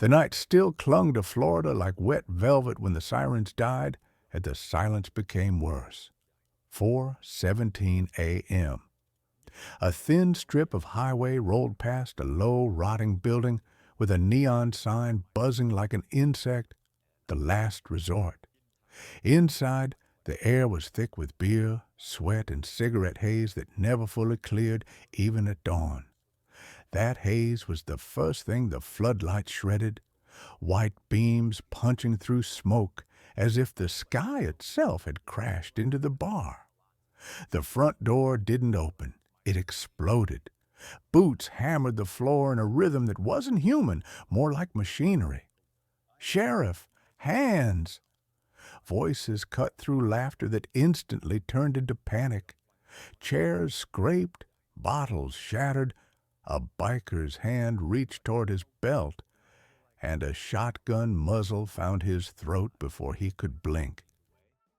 The night still clung to Florida like wet velvet when the sirens died, and the silence became worse. 4:17 a.m. A thin strip of highway rolled past a low, rotting building with a neon sign buzzing like an insect, the last resort. Inside, the air was thick with beer, sweat, and cigarette haze that never fully cleared, even at dawn. That haze was the first thing the floodlights shredded, white beams punching through smoke as if the sky itself had crashed into the bar. The front door didn't open. It exploded. Boots hammered the floor in a rhythm that wasn't human, more like machinery. "Sheriff! Hands!" Voices cut through laughter that instantly turned into panic. Chairs scraped, bottles shattered, a biker's hand reached toward his belt, and a shotgun muzzle found his throat before he could blink.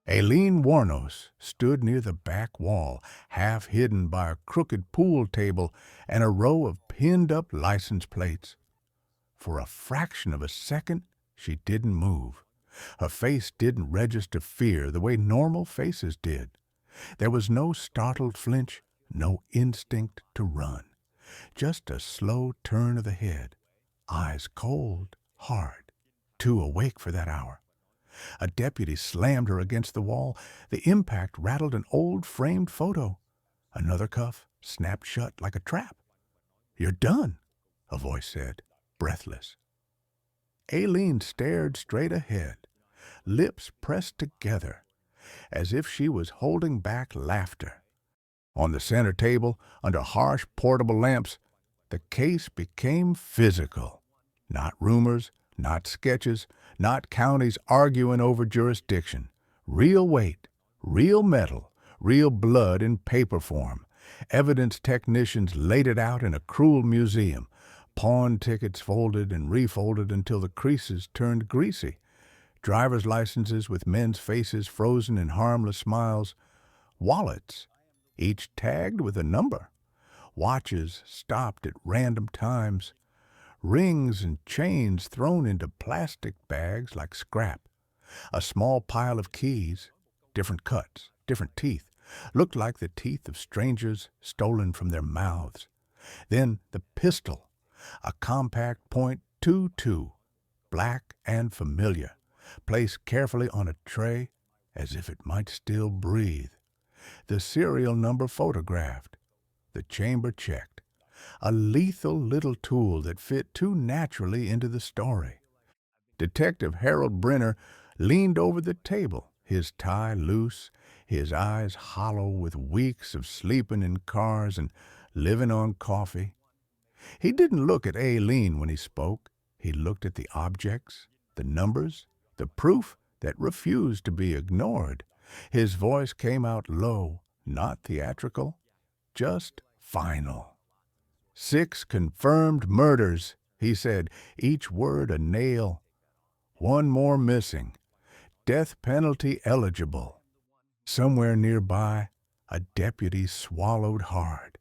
Aileen Wuornos stood near the back wall, half hidden by a crooked pool table and a row of pinned-up license plates. For a fraction of a second, she didn't move. Her face didn't register fear the way normal faces did. There was no startled flinch, no instinct to run. Just a slow turn of the head, eyes cold, hard, too awake for that hour. A deputy slammed her against the wall. The impact rattled an old framed photo. Another cuff snapped shut like a trap. "You're done," a voice said, breathless. Aileen stared straight ahead, lips pressed together, as if she was holding back laughter. On the center table, under harsh portable lamps, the case became physical. Not rumors, not sketches, not counties arguing over jurisdiction. Real weight, real metal, real blood in paper form. Evidence technicians laid it out in a cruel museum. Pawn tickets folded and refolded until the creases turned greasy. Driver's licenses with men's faces frozen in harmless smiles. Wallets, each tagged with a number. Watches stopped at random times. Rings and chains thrown into plastic bags like scrap. A small pile of keys, different cuts, different teeth, looked like the teeth of strangers stolen from their mouths. Then the pistol, a compact .22, black and familiar, placed carefully on a tray as if it might still breathe. The serial number photographed, the chamber checked. A lethal little tool that fit too naturally into the story. Detective Harold Brenner leaned over the table, his tie loose, his eyes hollow with weeks of sleeping in cars and living on coffee. He didn't look at Aileen when he spoke. He looked at the objects, the numbers, the proof that refused to be ignored. His voice came out low, not theatrical, just final. "6 confirmed murders," he said, each word a nail. "One more missing. Death penalty eligible." Somewhere nearby, a deputy swallowed hard.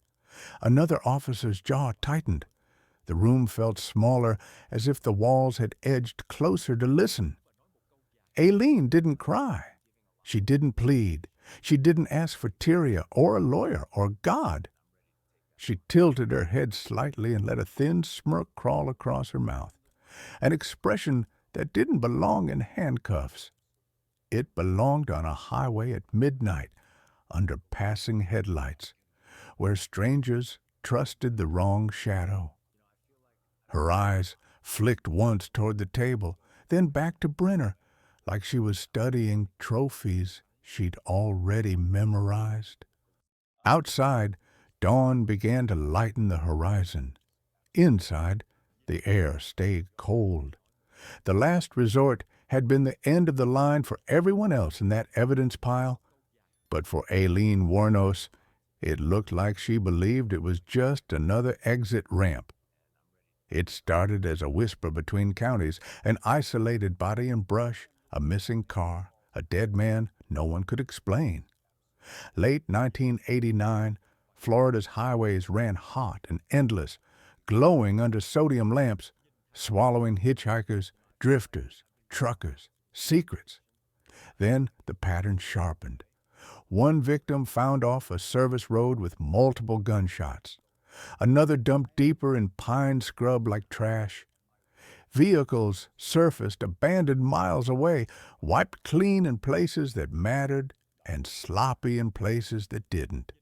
Another officer's jaw tightened. The room felt smaller, as if the walls had edged closer to listen. Aileen didn't cry. She didn't plead. She didn't ask for Tyria or a lawyer or God. She tilted her head slightly and let a thin smirk crawl across her mouth, an expression that didn't belong in handcuffs. It belonged on a highway at midnight, under passing headlights, where strangers trusted the wrong shadow. Her eyes flicked once toward the table, then back to Brenner, like she was studying trophies she'd already memorized. Outside, dawn began to lighten the horizon. Inside, the air stayed cold. The last resort had been the end of the line for everyone else in that evidence pile, but for Aileen Wuornos, it looked like she believed it was just another exit ramp. It started as a whisper between counties, an isolated body and brush, a missing car, a dead man no one could explain. Late 1989, Florida's highways ran hot and endless, glowing under sodium lamps, swallowing hitchhikers, drifters, truckers, secrets. Then the pattern sharpened. One victim found off a service road with multiple gunshots. Another dumped deeper in pine scrub like trash. Vehicles surfaced abandoned miles away, wiped clean in places that mattered and sloppy in places that didn't.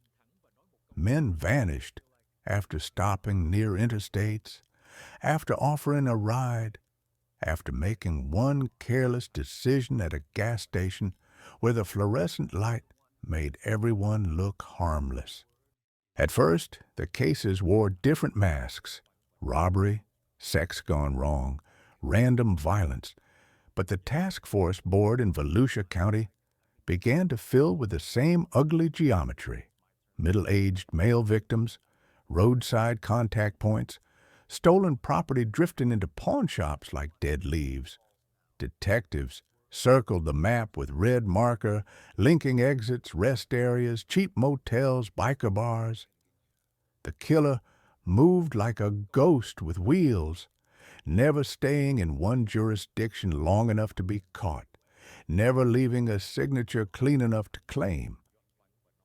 Men vanished after stopping near interstates, after offering a ride, after making one careless decision at a gas station where the fluorescent light made everyone look harmless. At first, the cases wore different masks: robbery, sex gone wrong, random violence. But the task force board in Volusia County began to fill with the same ugly geometry: middle-aged male victims, roadside contact points, stolen property drifting into pawn shops like dead leaves. Detectives circled the map with red marker, linking exits, rest areas, cheap motels, biker bars. The killer moved like a ghost with wheels, never staying in one jurisdiction long enough to be caught, never leaving a signature clean enough to claim.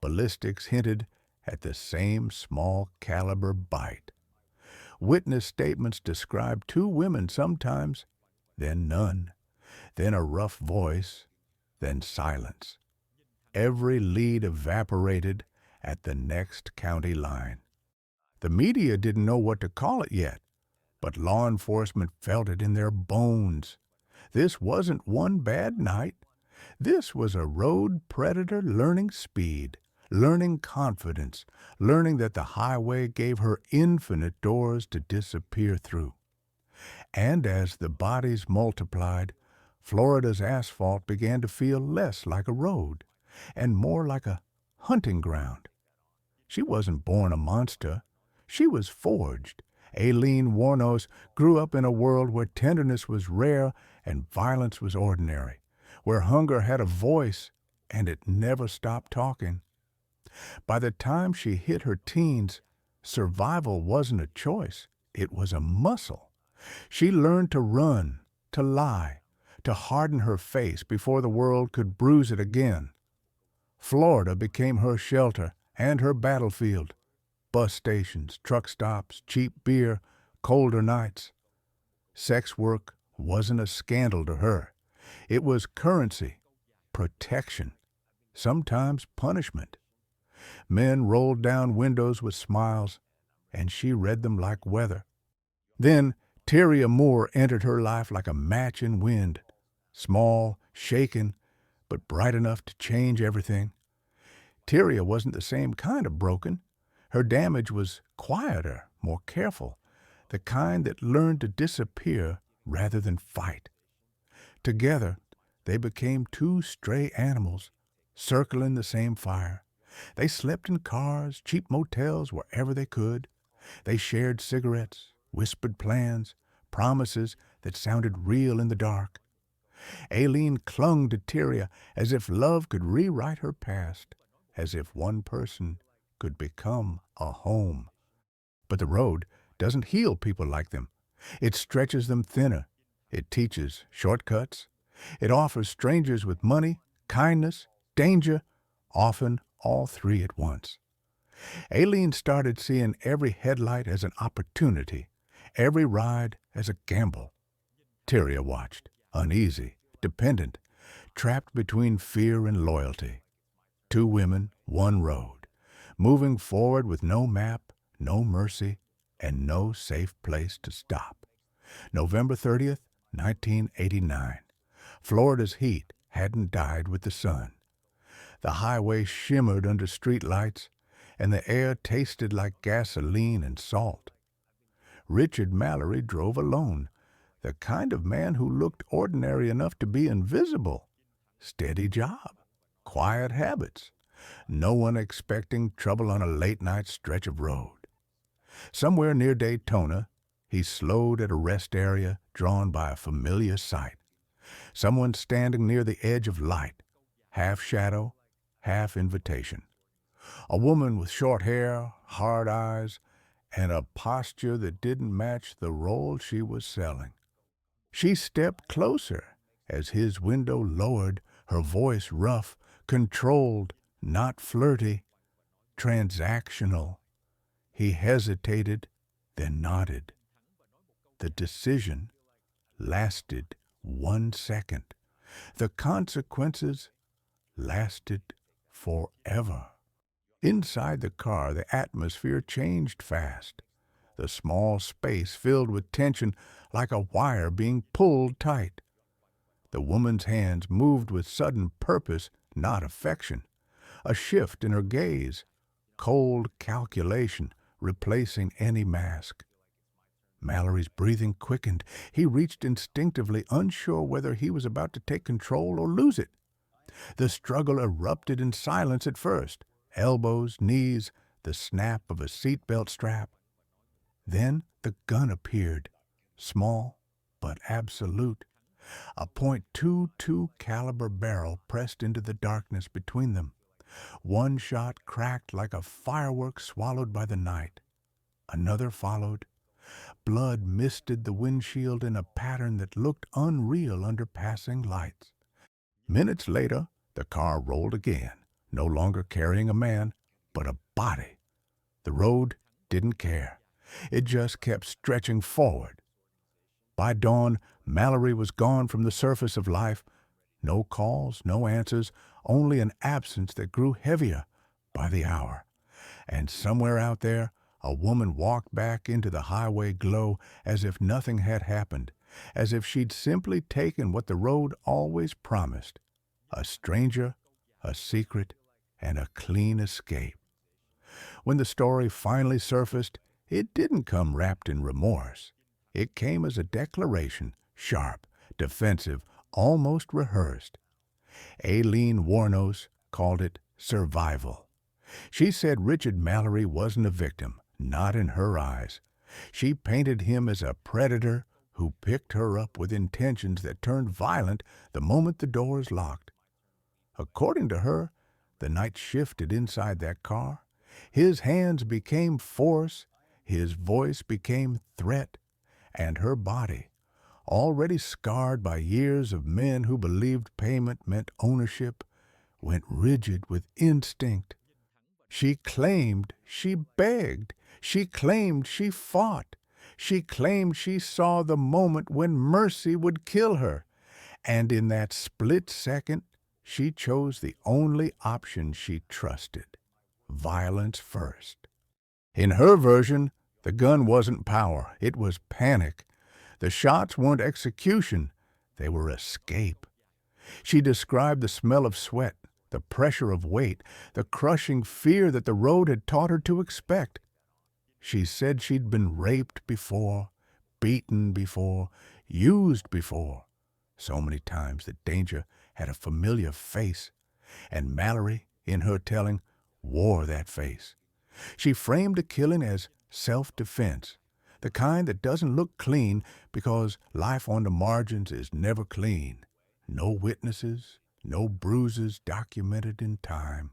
Ballistics hinted at the same small caliber bite. Witness statements described two women sometimes, then none, then a rough voice, then silence. Every lead evaporated at the next county line. The media didn't know what to call it yet, but law enforcement felt it in their bones. This wasn't one bad night. This was a road predator learning speed, learning confidence, learning that the highway gave her infinite doors to disappear through. And as the bodies multiplied, Florida's asphalt began to feel less like a road and more like a hunting ground. She wasn't born a monster. She was forged. Aileen Wuornos grew up in a world where tenderness was rare and violence was ordinary, where hunger had a voice and it never stopped talking. By the time she hit her teens, survival wasn't a choice. It was a muscle. She learned to run, to lie, to harden her face before the world could bruise it again. Florida became her shelter and her battlefield. Bus stations, truck stops, cheap beer, colder nights. Sex work wasn't a scandal to her. It was currency, protection, sometimes punishment. Men rolled down windows with smiles, and she read them like weather. Then Tyria Moore entered her life like a match in wind, small, shaken, but bright enough to change everything. Tyria wasn't the same kind of broken. Her damage was quieter, more careful, the kind that learned to disappear rather than fight. Together, they became two stray animals, circling the same fire. They slept in cars, cheap motels, wherever they could. They shared cigarettes, whispered plans, promises that sounded real in the dark. Aileen clung to Tyria as if love could rewrite her past, as if one person could become a home. But the road doesn't heal people like them. It stretches them thinner. It teaches shortcuts. It offers strangers with money, kindness, danger, often all three at once. Aileen started seeing every headlight as an opportunity, every ride as a gamble. Tyria watched, uneasy, dependent, trapped between fear and loyalty. Two women, one road, moving forward with no map, no mercy, and no safe place to stop. November 30th, 1989. Florida's heat hadn't died with the sun. The highway shimmered under streetlights, and the air tasted like gasoline and salt. Richard Mallory drove alone, the kind of man who looked ordinary enough to be invisible. Steady job, quiet habits, no one expecting trouble on a late-night stretch of road. Somewhere near Daytona, he slowed at a rest area drawn by a familiar sight. Someone standing near the edge of light, half shadow, half invitation. A woman with short hair, hard eyes, and a posture that didn't match the role she was selling. She stepped closer as his window lowered, her voice rough, controlled, not flirty, transactional. He hesitated, then nodded. The decision lasted 1 second. The consequences lasted forever. Inside the car, the atmosphere changed fast. The small space filled with tension like a wire being pulled tight. The woman's hands moved with sudden purpose, not affection. A shift in her gaze, cold calculation replacing any mask. Mallory's breathing quickened. He reached instinctively, unsure whether he was about to take control or lose it. The struggle erupted in silence at first. Elbows, knees, the snap of a seatbelt strap. Then the gun appeared, small but absolute. A .22 caliber barrel pressed into the darkness between them. One shot cracked like a firework swallowed by the night. Another followed. Blood misted the windshield in a pattern that looked unreal under passing lights. Minutes later, the car rolled again, no longer carrying a man, but a body. The road didn't care. It just kept stretching forward. By dawn, Mallory was gone from the surface of life. No calls, no answers, only an absence that grew heavier by the hour. And somewhere out there, a woman walked back into the highway glow as if nothing had happened, as if she'd simply taken what the road always promised: a stranger, a secret, and a clean escape. When the story finally surfaced, it didn't come wrapped in remorse. It came as a declaration, sharp, defensive, almost rehearsed. Aileen Wuornos called it survival. She said Richard Mallory wasn't a victim, not in her eyes. She painted him as a predator who picked her up with intentions that turned violent the moment the doors locked. According to her, the night shifted inside that car. His hands became force, his voice became threat, and her body, already scarred by years of men who believed payment meant ownership, went rigid with instinct. She claimed she begged. She claimed she fought. She claimed she saw the moment when mercy would kill her. And in that split second, she chose the only option she trusted: violence first. In her version, the gun wasn't power, it was panic. The shots weren't execution, they were escape. She described the smell of sweat, the pressure of weight, the crushing fear that the road had taught her to expect. She said she'd been raped before, beaten before, used before, so many times that danger had a familiar face, and Mallory, in her telling, wore that face. She framed the killing as self-defense, the kind that doesn't look clean because life on the margins is never clean. No witnesses, no bruises documented in time,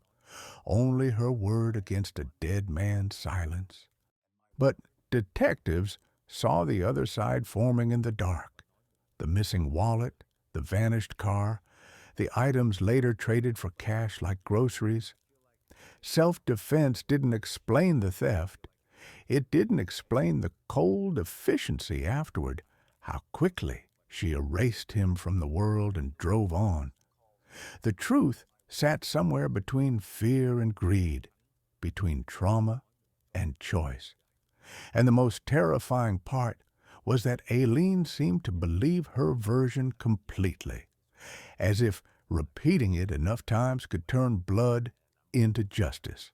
only her word against a dead man's silence. But detectives saw the other side forming in the dark: the missing wallet, the vanished car, the items later traded for cash like groceries. Self-defense didn't explain the theft. It didn't explain the cold efficiency afterward, how quickly she erased him from the world and drove on. The truth sat somewhere between fear and greed, between trauma and choice. And the most terrifying part was that Aileen seemed to believe her version completely, as if repeating it enough times could turn blood into justice.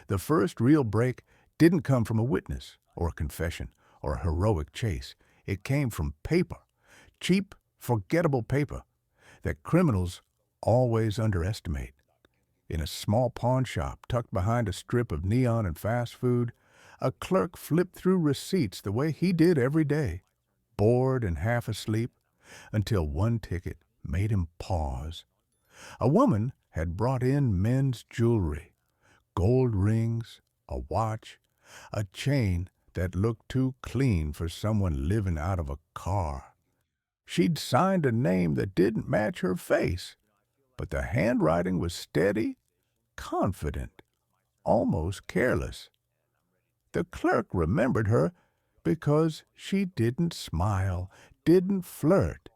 The first real break didn't come from a witness or a confession or a heroic chase. It came from paper, cheap, forgettable paper that criminals always underestimate. In a small pawn shop tucked behind a strip of neon and fast food, a clerk flipped through receipts the way he did every day, bored and half asleep, until one ticket made him pause. A woman had brought in men's jewelry, gold rings, a watch, a chain that looked too clean for someone living out of a car. She'd signed a name that didn't match her face, but the handwriting was steady, confident, almost careless. The clerk remembered her because she didn't smile, didn't flirt,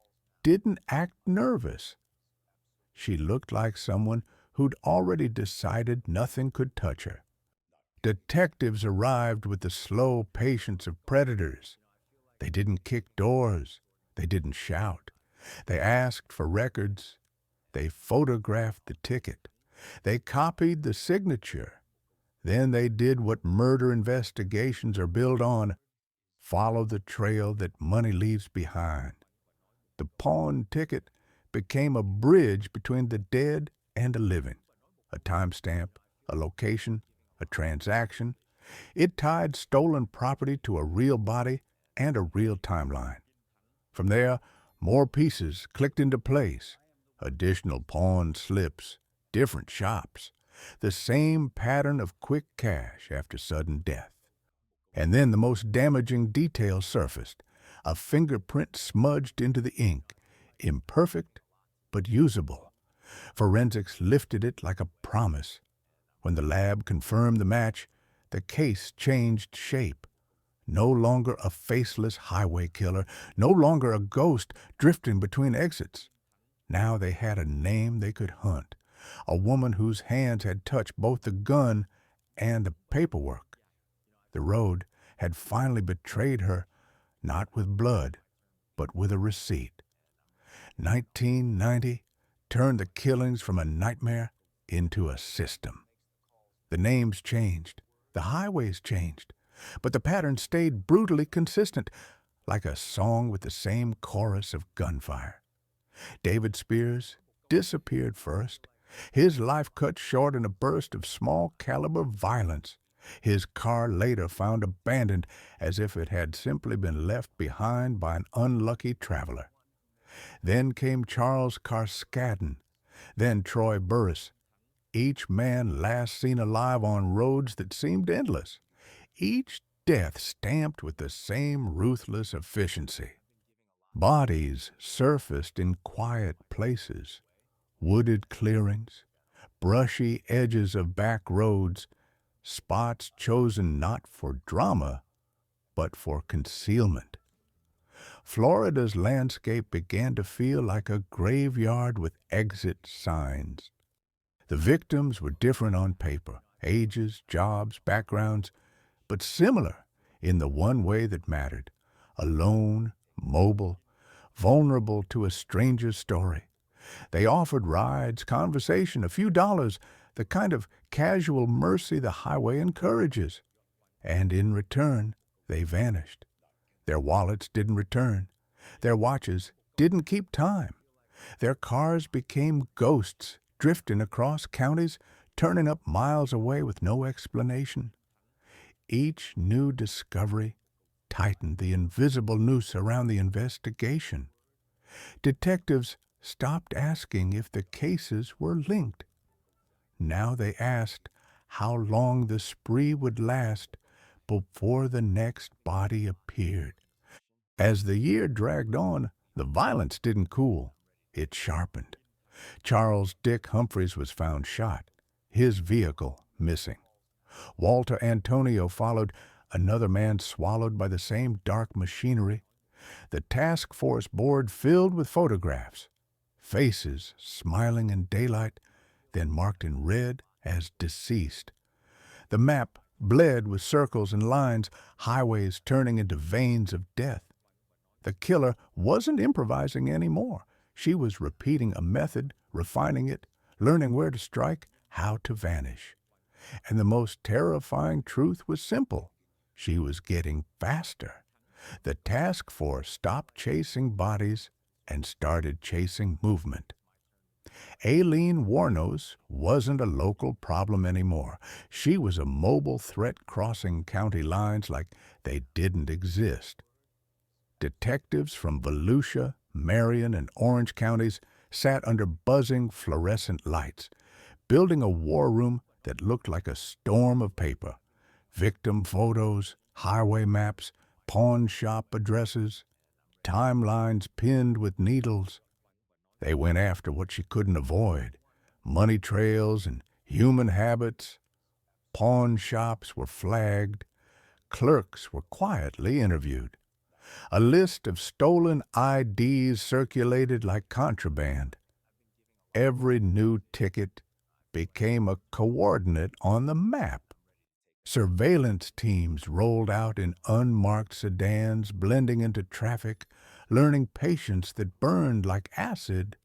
didn't act nervous. She looked like someone who'd already decided nothing could touch her. Detectives arrived with the slow patience of predators. They didn't kick doors. They didn't shout. They asked for records. They photographed the ticket. They copied the signature. Then they did what murder investigations are built on: follow the trail that money leaves behind. The pawn ticket became a bridge between the dead and the living, a timestamp, a location, a transaction. It tied stolen property to a real body and a real timeline. From there, more pieces clicked into place. Additional pawn slips, different shops, the same pattern of quick cash after sudden death. And then the most damaging detail surfaced: a fingerprint smudged into the ink, imperfect but usable. Forensics lifted it like a promise. When the lab confirmed the match, the case changed shape. No longer a faceless highway killer, no longer a ghost drifting between exits. Now they had a name they could hunt, a woman whose hands had touched both the gun and the paperwork. The road had finally betrayed her, not with blood, but with a receipt. 1990 turned the killings from a nightmare into a system. The names changed, the highways changed, but the pattern stayed brutally consistent, like a song with the same chorus of gunfire. David Spears disappeared first, his life cut short in a burst of small-caliber violence. His car later found abandoned, as if it had simply been left behind by an unlucky traveler. Then came Charles Carskadden, then Troy Burris, each man last seen alive on roads that seemed endless, each death stamped with the same ruthless efficiency. Bodies surfaced in quiet places, wooded clearings, brushy edges of back roads, spots chosen not for drama, but for concealment. Florida's landscape began to feel like a graveyard with exit signs. The victims were different on paper, ages, jobs, backgrounds, but similar in the one way that mattered: alone, mobile, vulnerable to a stranger's story. They offered rides, conversation, a few dollars, the kind of casual mercy the highway encourages. And in return, they vanished. Their wallets didn't return. Their watches didn't keep time. Their cars became ghosts, drifting across counties, turning up miles away with no explanation. Each new discovery tightened the invisible noose around the investigation. Detectives stopped asking if the cases were linked. Now they asked how long the spree would last before the next body appeared. As the year dragged on, the violence didn't cool. It sharpened. Charles Dick Humphreys was found shot, his vehicle missing. Walter Antonio followed, another man swallowed by the same dark machinery. The task force board filled with photographs, faces smiling in daylight, then marked in red as deceased. The map bled with circles and lines, highways turning into veins of death. The killer wasn't improvising anymore. She was repeating a method, refining it, learning where to strike, how to vanish. And the most terrifying truth was simple: she was getting faster. The task force stopped chasing bodies and started chasing movement. Aileen Wuornos wasn't a local problem anymore. She was a mobile threat crossing county lines like they didn't exist. Detectives from Volusia, Marion, and Orange counties sat under buzzing fluorescent lights, building a war room that looked like a storm of paper. victim photos, highway maps, pawn shop addresses, timelines pinned with needles. They went after what she couldn't avoid, money trails and human habits. Pawn shops were flagged. Clerks were quietly interviewed. A list of stolen IDs circulated like contraband. Every new ticket became a coordinate on the map. Surveillance teams rolled out in unmarked sedans, blending into traffic, learning patience that burned like acid.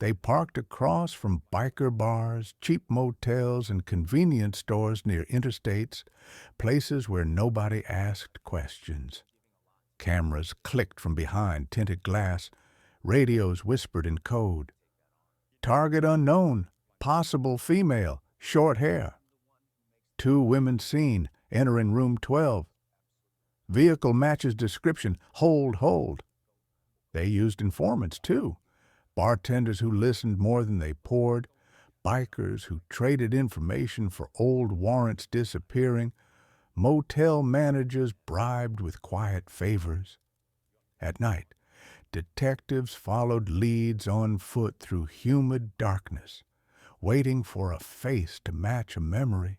They parked across from biker bars, cheap motels, and convenience stores near interstates, places where nobody asked questions. Cameras clicked from behind tinted glass. Radios whispered in code. Target unknown, possible female, short hair. 2 women seen, entering room 12. Vehicle matches description, hold, hold. They used informants, too. Bartenders who listened more than they poured, bikers who traded information for old warrants disappearing, motel managers bribed with quiet favors. At night, detectives followed leads on foot through humid darkness, waiting for a face to match a memory.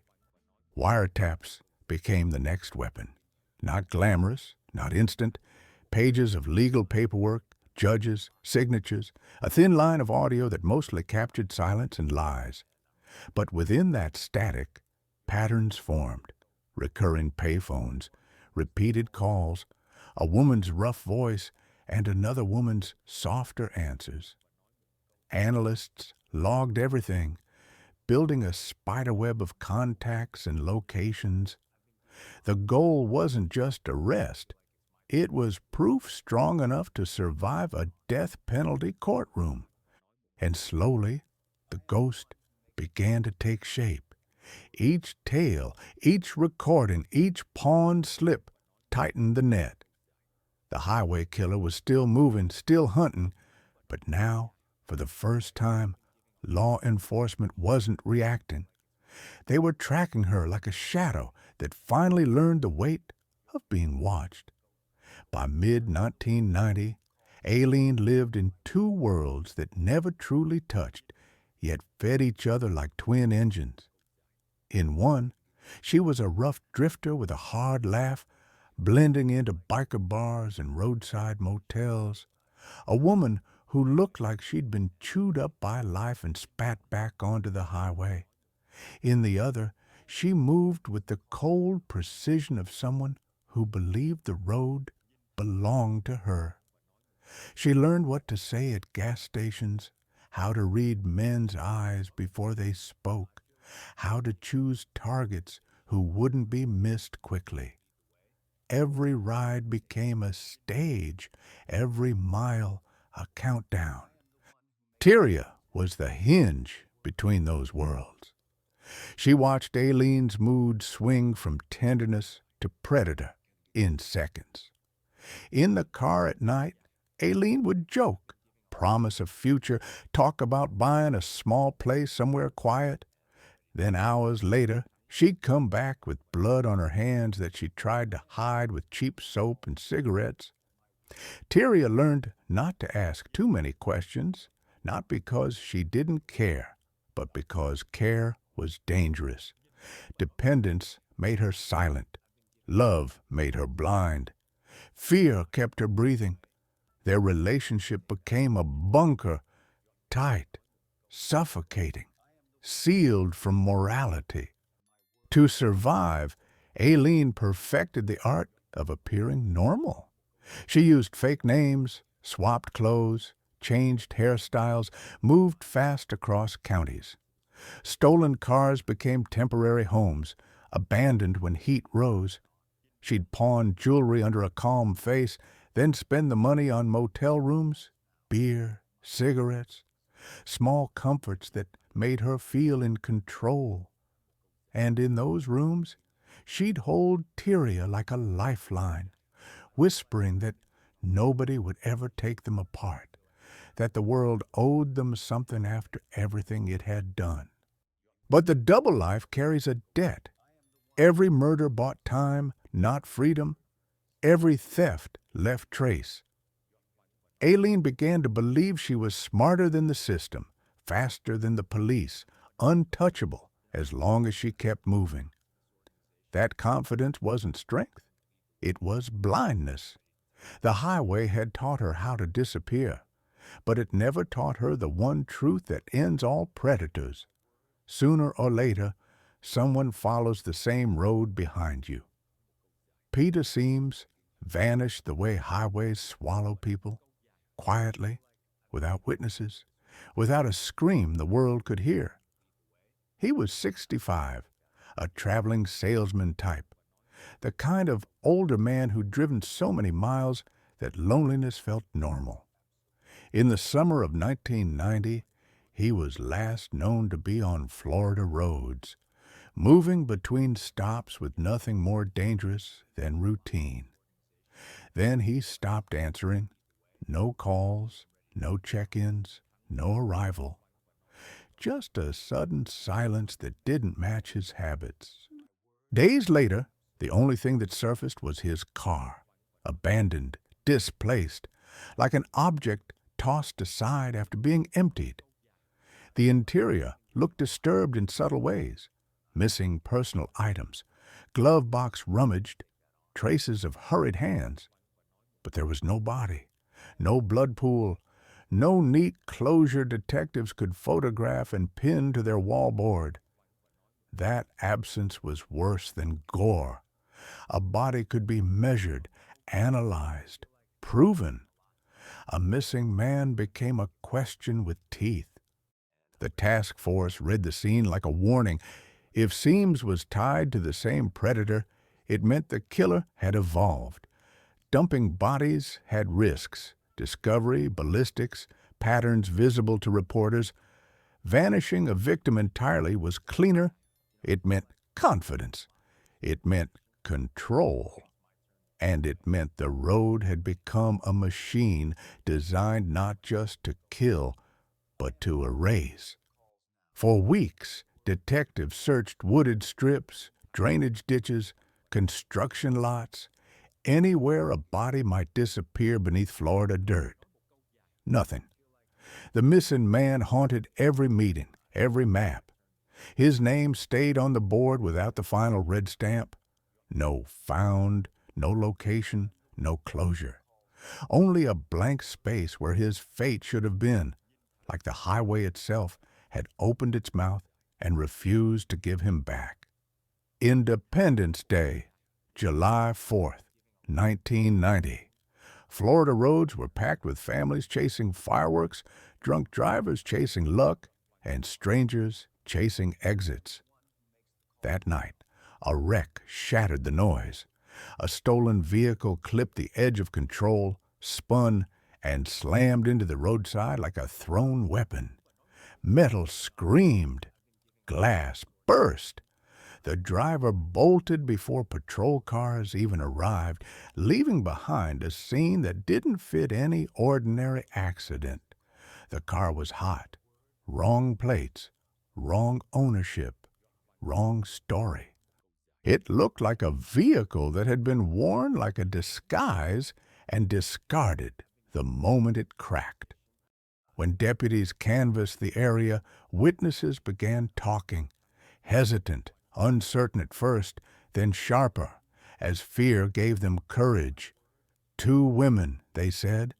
Wiretaps became the next weapon. Not glamorous, not instant, pages of legal paperwork, judges, signatures, a thin line of audio that mostly captured silence and lies. But within that static, patterns formed, recurring payphones, repeated calls, a woman's rough voice, and another woman's softer answers. Analysts logged everything, building a spiderweb of contacts and locations. The goal wasn't just arrest. It was proof strong enough to survive a death penalty courtroom. And slowly, the ghost began to take shape. Each tale, each recording, each pawn slip tightened the net. The highway killer was still moving, still hunting, but now, for the first time, law enforcement wasn't reacting. They were tracking her like a shadow that finally learned the weight of being watched. By mid-1990, Aileen lived in 2 worlds that never truly touched, yet fed each other like twin engines. In one, she was a rough drifter with a hard laugh, blending into biker bars and roadside motels. A woman who looked like she'd been chewed up by life and spat back onto the highway. In the other, she moved with the cold precision of someone who believed the road belonged to her. She learned what to say at gas stations, how to read men's eyes before they spoke, how to choose targets who wouldn't be missed quickly. Every ride became a stage, every mile a countdown. Tyria was the hinge between those worlds. She watched Aileen's mood swing from tenderness to predator in seconds. In the car at night, Aileen would joke, promise a future, talk about buying a small place somewhere quiet. Then hours later, she'd come back with blood on her hands that she tried to hide with cheap soap and cigarettes. Tyria learned not to ask too many questions, not because she didn't care, but because care was dangerous. Dependence made her silent. Love made her blind. Fear kept her breathing. Their relationship became a bunker, tight, suffocating, sealed from morality. To survive, Aileen perfected the art of appearing normal. She used fake names, swapped clothes, changed hairstyles, moved fast across counties. Stolen cars became temporary homes, abandoned when heat rose. She'd pawn jewelry under a calm face, then spend the money on motel rooms, beer, cigarettes, small comforts that made her feel in control. And in those rooms, she'd hold Tyria like a lifeline, whispering that nobody would ever take them apart, that the world owed them something after everything it had done. But the double life carries a debt. Every murder bought time, not freedom. Every theft left trace. Aileen began to believe she was smarter than the system, faster than the police, untouchable as long as she kept moving. That confidence wasn't strength. It was blindness. The highway had taught her how to disappear, but it never taught her the one truth that ends all predators. Sooner or later, someone follows the same road behind you. Peter Seams vanished the way highways swallow people, quietly, without witnesses, without a scream the world could hear. He was 65, a traveling salesman type, the kind of older man who'd driven so many miles that loneliness felt normal. In the summer of 1990, he was last known to be on Florida roads, moving between stops with nothing more dangerous than routine. Then he stopped answering. No calls, no check-ins, no arrival. Just a sudden silence that didn't match his habits. Days later, the only thing that surfaced was his car, abandoned, displaced, like an object tossed aside after being emptied. The interior looked disturbed in subtle ways, missing personal items, glove box rummaged, traces of hurried hands. But there was no body, no blood pool, no neat closure detectives could photograph and pin to their wallboard. That absence was worse than gore. A body could be measured, analyzed, proven. A missing man became a question with teeth. The task force read the scene like a warning. If Seams was tied to the same predator, it meant the killer had evolved. Dumping bodies had risks, discovery, ballistics, patterns visible to reporters. Vanishing a victim entirely was cleaner. It meant confidence. It meant control. And it meant the road had become a machine designed not just to kill, but to erase. For weeks, detectives searched wooded strips, drainage ditches, construction lots, anywhere a body might disappear beneath Florida dirt. Nothing. The missing man haunted every meeting, every map. His name stayed on the board without the final red stamp. No found, no location, no closure. Only a blank space where his fate should have been, like the highway itself had opened its mouth and refused to give him back. Independence Day, July 4th, 1990. Florida roads were packed with families chasing fireworks, drunk drivers chasing luck, and strangers chasing exits. That night, a wreck shattered the noise. A stolen vehicle clipped the edge of control, spun, and slammed into the roadside like a thrown weapon. Metal screamed. Glass burst. The driver bolted before patrol cars even arrived, leaving behind a scene that didn't fit any ordinary accident. The car was hot. Wrong plates, wrong ownership, wrong story. It looked like a vehicle that had been worn like a disguise and discarded the moment it cracked. When deputies canvassed the area, witnesses began talking, hesitant, uncertain at first, then sharper, as fear gave them courage. 2 women, they said,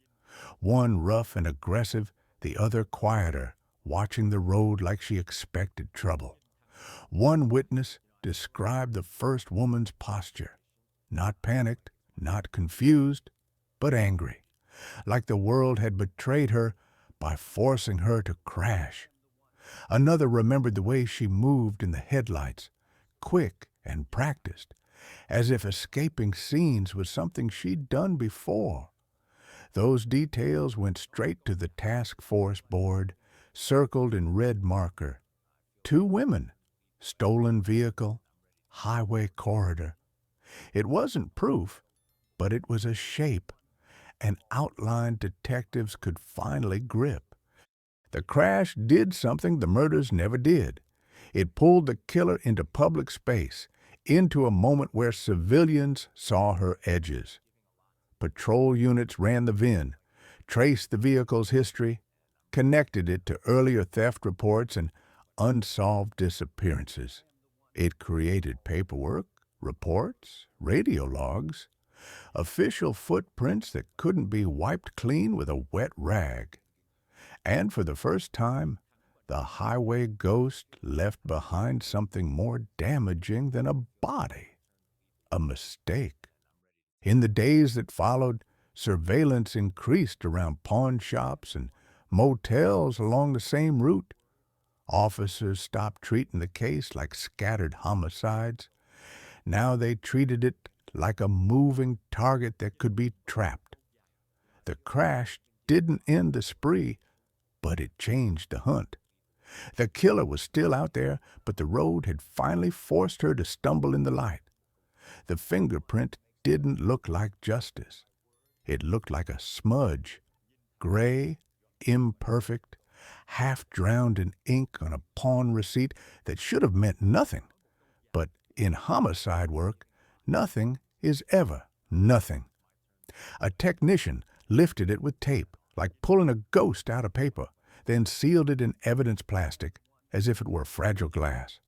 one rough and aggressive, the other quieter, watching the road like she expected trouble. One witness described the first woman's posture, not panicked, not confused, but angry, like the world had betrayed her by forcing her to crash. Another remembered the way she moved in the headlights, quick and practiced, as if escaping scenes was something she'd done before. Those details went straight to the task force board, circled in red marker. 2 women, stolen vehicle, highway corridor. It wasn't proof, but it was a shape, an outline detectives could finally grip. The crash did something the murders never did. It pulled the killer into public space. into a moment where civilians saw her edges. Patrol units ran the VIN, traced the vehicle's history, connected it to earlier theft reports and unsolved disappearances. It created paperwork, reports, radio logs, official footprints that couldn't be wiped clean with a wet rag. And for the first time, the highway ghost left behind something more damaging than a body, a mistake. In the days that followed, surveillance increased around pawn shops and motels along the same route. Officers stopped treating the case like scattered homicides. Now they treated it like a moving target that could be trapped. The crash didn't end the spree, but it changed the hunt. The killer was still out there, but the road had finally forced her to stumble in the light. The fingerprint didn't look like justice. It looked like a smudge, gray, imperfect, half drowned in ink on a pawn receipt that should have meant nothing. But in homicide work, nothing is ever nothing. A technician lifted it with tape, like pulling a ghost out of paper, then sealed it in evidence plastic as if it were fragile glass.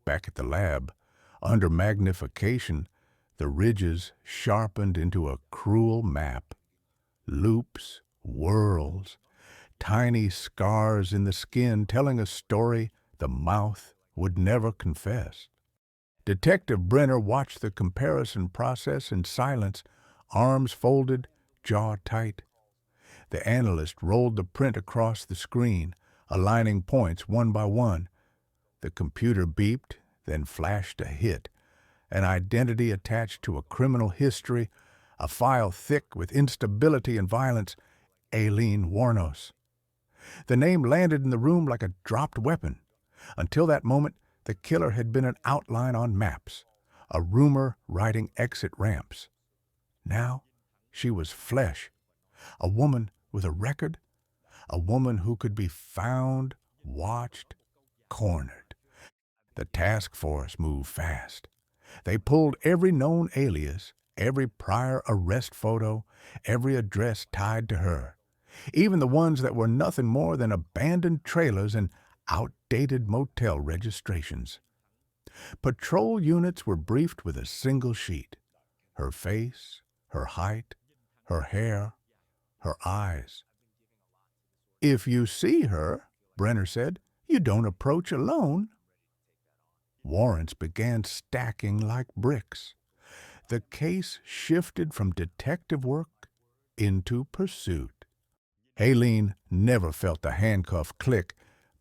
Back at the lab, under magnification, the ridges sharpened into a cruel map. Loops, whorls, tiny scars in the skin telling a story the mouth would never confess. Detective Brenner watched the comparison process in silence, arms folded, jaw tight. The analyst rolled the print across the screen, aligning points one by one. The computer beeped, then flashed a hit, an identity attached to a criminal history, a file thick with instability and violence, Aileen Wuornos. The name landed in the room like a dropped weapon. Until that moment, the killer had been an outline on maps, a rumor riding exit ramps. Now, she was flesh, a woman with a record, a woman who could be found, watched, cornered. The task force moved fast. They pulled every known alias, every prior arrest photo, every address tied to her, even the ones that were nothing more than abandoned trailers and outdated motel registrations. Patrol units were briefed with a single sheet: her face, her height, her hair, her eyes. "If you see her," Brenner said, "you don't approach alone." Warrants began stacking like bricks. The case shifted from detective work into pursuit. Aileen never felt the handcuff click,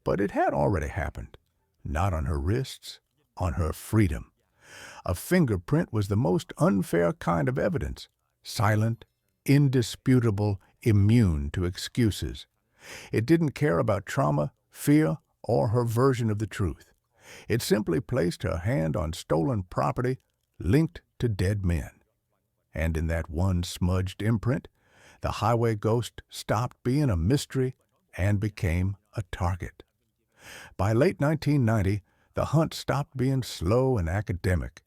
but it had already happened. Not on her wrists, on her freedom. A fingerprint was the most unfair kind of evidence, silent, indisputable, immune to excuses. It didn't care about trauma, fear, or her version of the truth. It simply placed her hand on stolen property linked to dead men. And in that one smudged imprint, the highway ghost stopped being a mystery and became a target. By late 1990, the hunt stopped being slow and academic.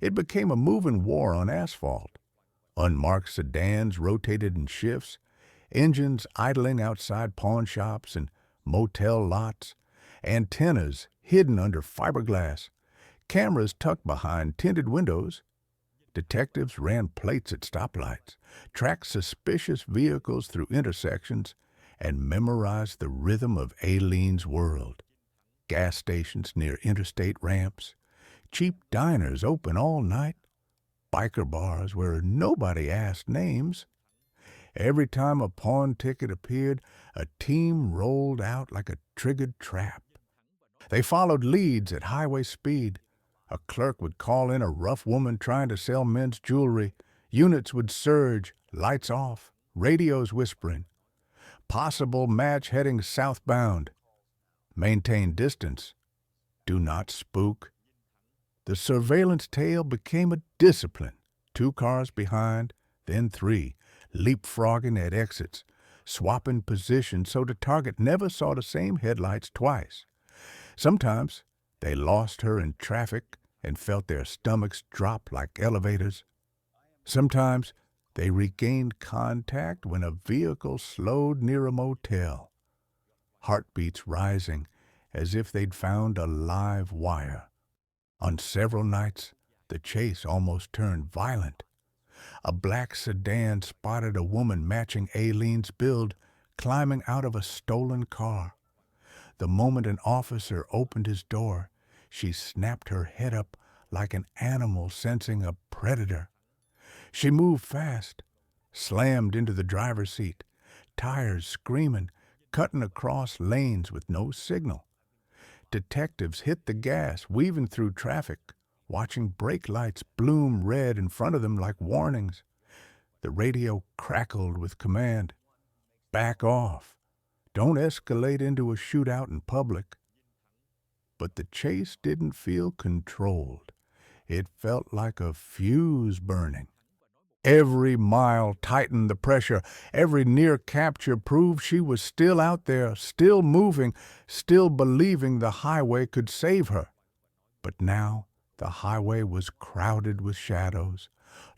It became a moving war on asphalt. Unmarked sedans rotated in shifts, engines idling outside pawn shops and motel lots, antennas hidden under fiberglass, cameras tucked behind tinted windows. Detectives ran plates at stoplights, tracked suspicious vehicles through intersections, and memorized the rhythm of Aileen's world. Gas stations near interstate ramps, cheap diners open all night, biker bars where nobody asked names. Every time a pawn ticket appeared, a team rolled out like a triggered trap. They followed leads at highway speed. A clerk would call in a rough woman trying to sell men's jewelry. Units would surge, lights off, radios whispering. Possible match heading southbound. Maintain distance. Do not spook. The surveillance tail became a discipline. 2 cars behind, then 3, leapfrogging at exits, swapping positions so the target never saw the same headlights twice. Sometimes they lost her in traffic and felt their stomachs drop like elevators. Sometimes they regained contact when a vehicle slowed near a motel, heartbeats rising as if they'd found a live wire. On several nights, the chase almost turned violent. A black sedan spotted a woman matching Aileen's build climbing out of a stolen car. The moment an officer opened his door, she snapped her head up like an animal sensing a predator. She moved fast, slammed into the driver's seat, tires screaming, cutting across lanes with no signal. Detectives hit the gas, weaving through traffic, watching brake lights bloom red in front of them like warnings. The radio crackled with command. Back off. Don't escalate into a shootout in public. But the chase didn't feel controlled. It felt like a fuse burning. Every mile tightened the pressure. Every near capture proved she was still out there, still moving, still believing the highway could save her. But now the highway was crowded with shadows,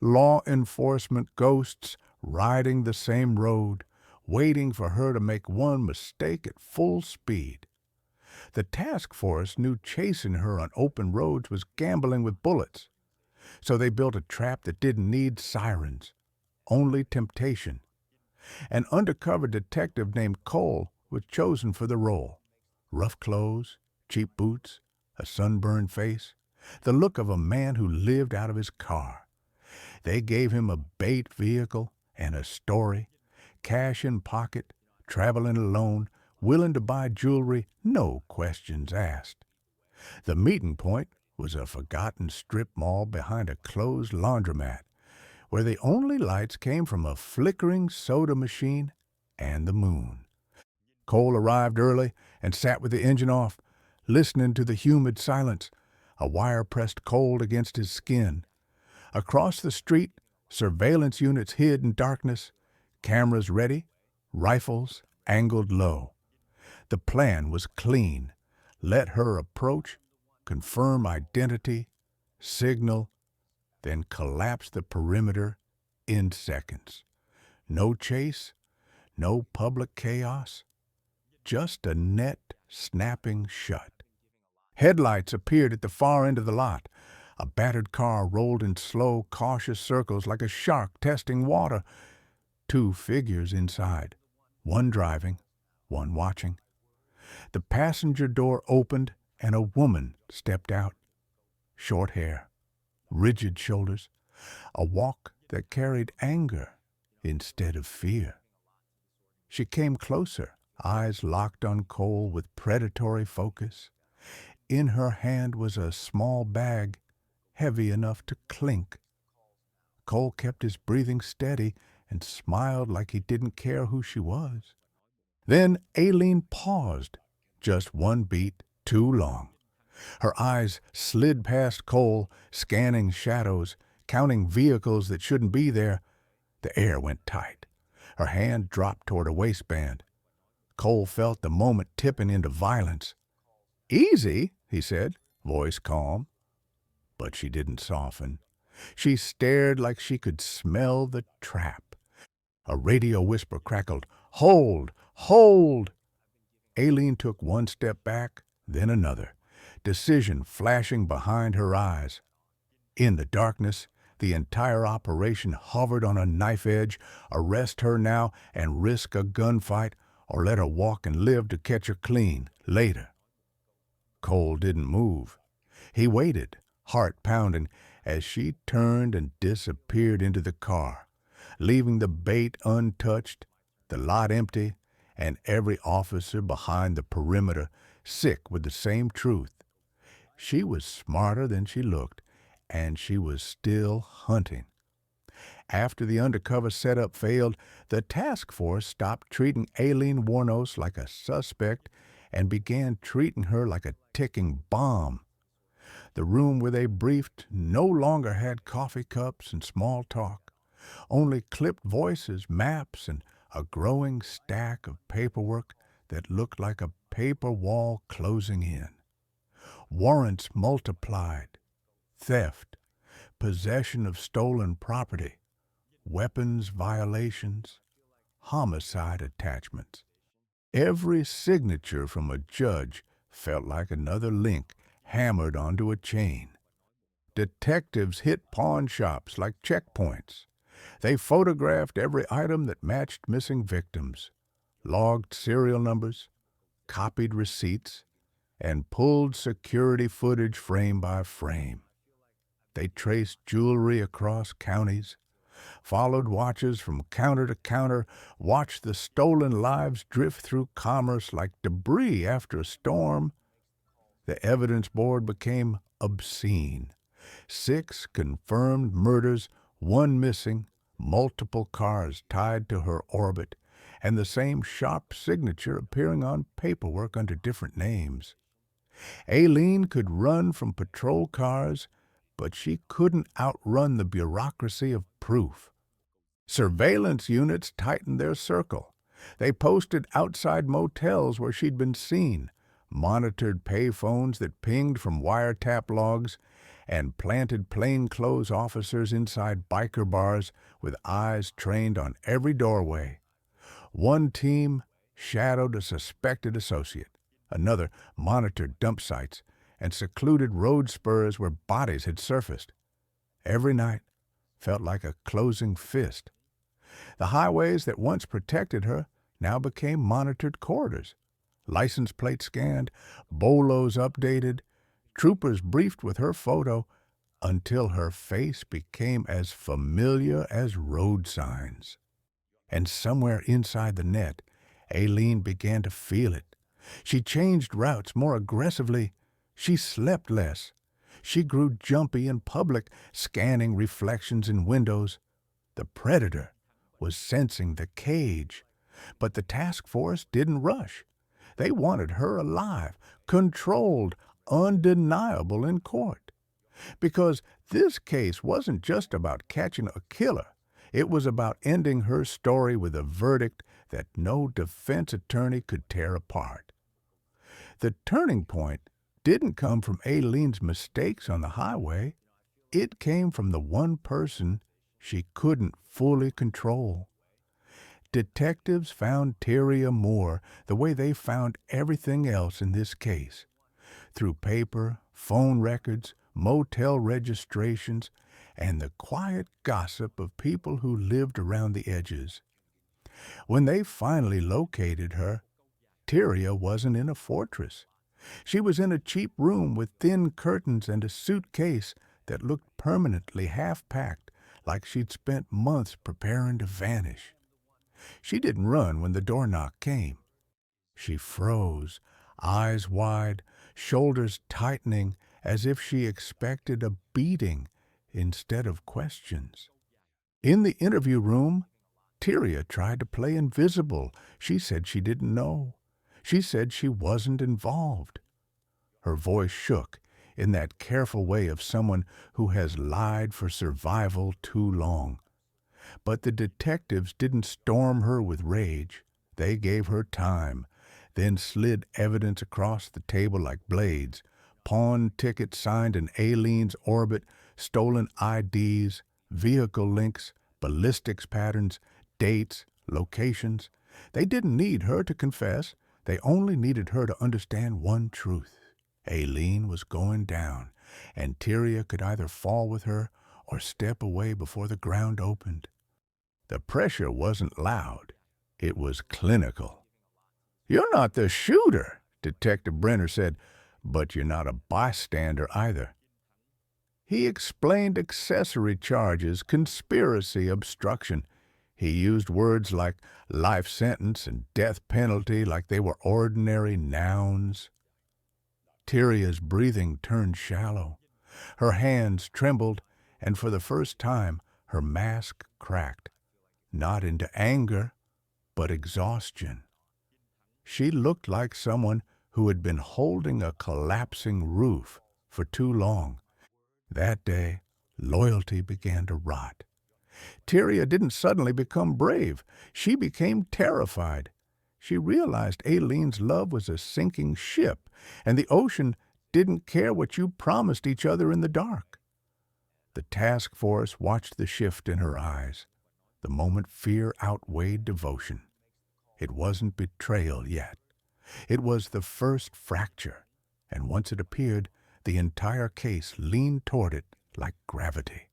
law enforcement ghosts riding the same road, waiting for her to make one mistake at full speed. The task force knew chasing her on open roads was gambling with bullets. So they built a trap that didn't need sirens, only temptation. An undercover detective named Cole was chosen for the role. Rough clothes, cheap boots, a sunburned face, the look of a man who lived out of his car. They gave him a bait vehicle and a story, cash in pocket, traveling alone, willing to buy jewelry, no questions asked. The meeting point was a forgotten strip mall behind a closed laundromat, where the only lights came from a flickering soda machine and the moon. Cole arrived early and sat with the engine off, listening to the humid silence, a wire pressed cold against his skin. Across the street, surveillance units hid in darkness, cameras ready, rifles angled low. The plan was clean. Let her approach, confirm identity, signal, then collapse the perimeter in seconds. No chase, no public chaos, just a net snapping shut. Headlights appeared at the far end of the lot. A battered car rolled in slow, cautious circles like a shark testing water. Two figures inside, one driving, one watching. The passenger door opened and a woman stepped out. Short hair, rigid shoulders, a walk that carried anger instead of fear. She came closer, eyes locked on Cole with predatory focus. In her hand was a small bag, heavy enough to clink. Cole kept his breathing steady and smiled like he didn't care who she was. Then Aileen paused, just one beat too long. Her eyes slid past Cole, scanning shadows, counting vehicles that shouldn't be there. The air went tight. Her hand dropped toward a waistband. Cole felt the moment tipping into violence. "Easy," he said, voice calm. But she didn't soften. She stared like she could smell the trap. A radio whisper crackled, "Hold! Hold!" Aileen took one step back, then another, decision flashing behind her eyes. In the darkness, the entire operation hovered on a knife edge. Arrest her now and risk a gunfight, or let her walk and live to catch her clean later. Cole didn't move. He waited, heart pounding, as she turned and disappeared into the car, leaving the bait untouched, the lot empty, and every officer behind the perimeter sick with the same truth. She was smarter than she looked, and she was still hunting. After the undercover setup failed, the task force stopped treating Aileen Wuornos like a suspect and began treating her like a ticking bomb. The room where they briefed no longer had coffee cups and small talk, only clipped voices, maps, and a growing stack of paperwork that looked like a paper wall closing in. Warrants multiplied, theft, possession of stolen property, weapons violations, homicide attachments. Every signature from a judge felt like another link hammered onto a chain. Detectives hit pawn shops like checkpoints. They photographed every item that matched missing victims, logged serial numbers, copied receipts, and pulled security footage frame by frame. They traced jewelry across counties, followed watches from counter to counter, watched the stolen lives drift through commerce like debris after a storm. The evidence board became obscene. 6 confirmed murders, 1 missing, multiple cars tied to her orbit, and the same sharp signature appearing on paperwork under different names. Aileen could run from patrol cars, but she couldn't outrun the bureaucracy of proof. Surveillance units tightened their circle. They posted outside motels where she'd been seen, monitored payphones that pinged from wiretap logs, and planted plainclothes officers inside biker bars with eyes trained on every doorway. One team shadowed a suspected associate. Another monitored dump sites and secluded road spurs where bodies had surfaced. Every night felt like a closing fist. The highways that once protected her now became monitored corridors. License plates scanned, bolos updated, troopers briefed with her photo until her face became as familiar as road signs. And somewhere inside the net, Aileen began to feel it. She changed routes more aggressively. She slept less. She grew jumpy in public, scanning reflections in windows. The predator was sensing the cage, but the task force didn't rush. They wanted her alive, controlled, undeniable in court. Because this case wasn't just about catching a killer. It was about ending her story with a verdict that no defense attorney could tear apart. The turning point didn't come from Aileen's mistakes on the highway. It came from the one person she couldn't fully control. Detectives found Tyria Moore the way they found everything else in this case, through paper, phone records, motel registrations, and the quiet gossip of people who lived around the edges. When they finally located her, Tyria wasn't in a fortress. She was in a cheap room with thin curtains and a suitcase that looked permanently half-packed, like she'd spent months preparing to vanish. She didn't run when the door knock came. She froze, eyes wide, shoulders tightening as if she expected a beating instead of questions. In the interview room, Tyria tried to play invisible. She said she didn't know. She said she wasn't involved. Her voice shook in that careful way of someone who has lied for survival too long. But the detectives didn't storm her with rage. They gave her time, then slid evidence across the table like blades, pawn tickets signed in Aileen's orbit, stolen IDs, vehicle links, ballistics patterns, dates, locations. They didn't need her to confess. They only needed her to understand one truth. Aileen was going down, and Tyria could either fall with her or step away before the ground opened. The pressure wasn't loud. It was clinical. "You're not the shooter," Detective Brenner said, "but you're not a bystander either." He explained accessory charges, conspiracy, obstruction. He used words like life sentence and death penalty like they were ordinary nouns. Tyria's breathing turned shallow. Her hands trembled, and for the first time her mask cracked. Not into anger, but exhaustion. She looked like someone who had been holding a collapsing roof for too long. That day, loyalty began to rot. Tyria didn't suddenly become brave. She became terrified. She realized Aileen's love was a sinking ship, and the ocean didn't care what you promised each other in the dark. The task force watched the shift in her eyes. The moment fear outweighed devotion. It wasn't betrayal yet. It was the first fracture, and once it appeared, the entire case leaned toward it like gravity.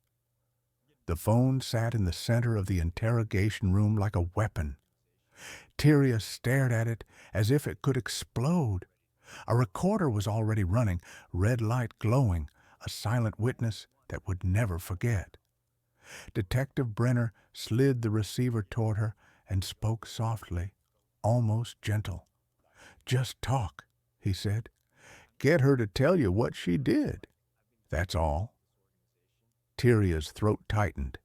The phone sat in the center of the interrogation room like a weapon. Tyria stared at it as if it could explode. A recorder was already running, red light glowing, a silent witness that would never forget. Detective Brenner slid the receiver toward her and spoke softly, almost gentle. "Just talk," he said. "Get her to tell you what she did. That's all." Tyria's throat tightened.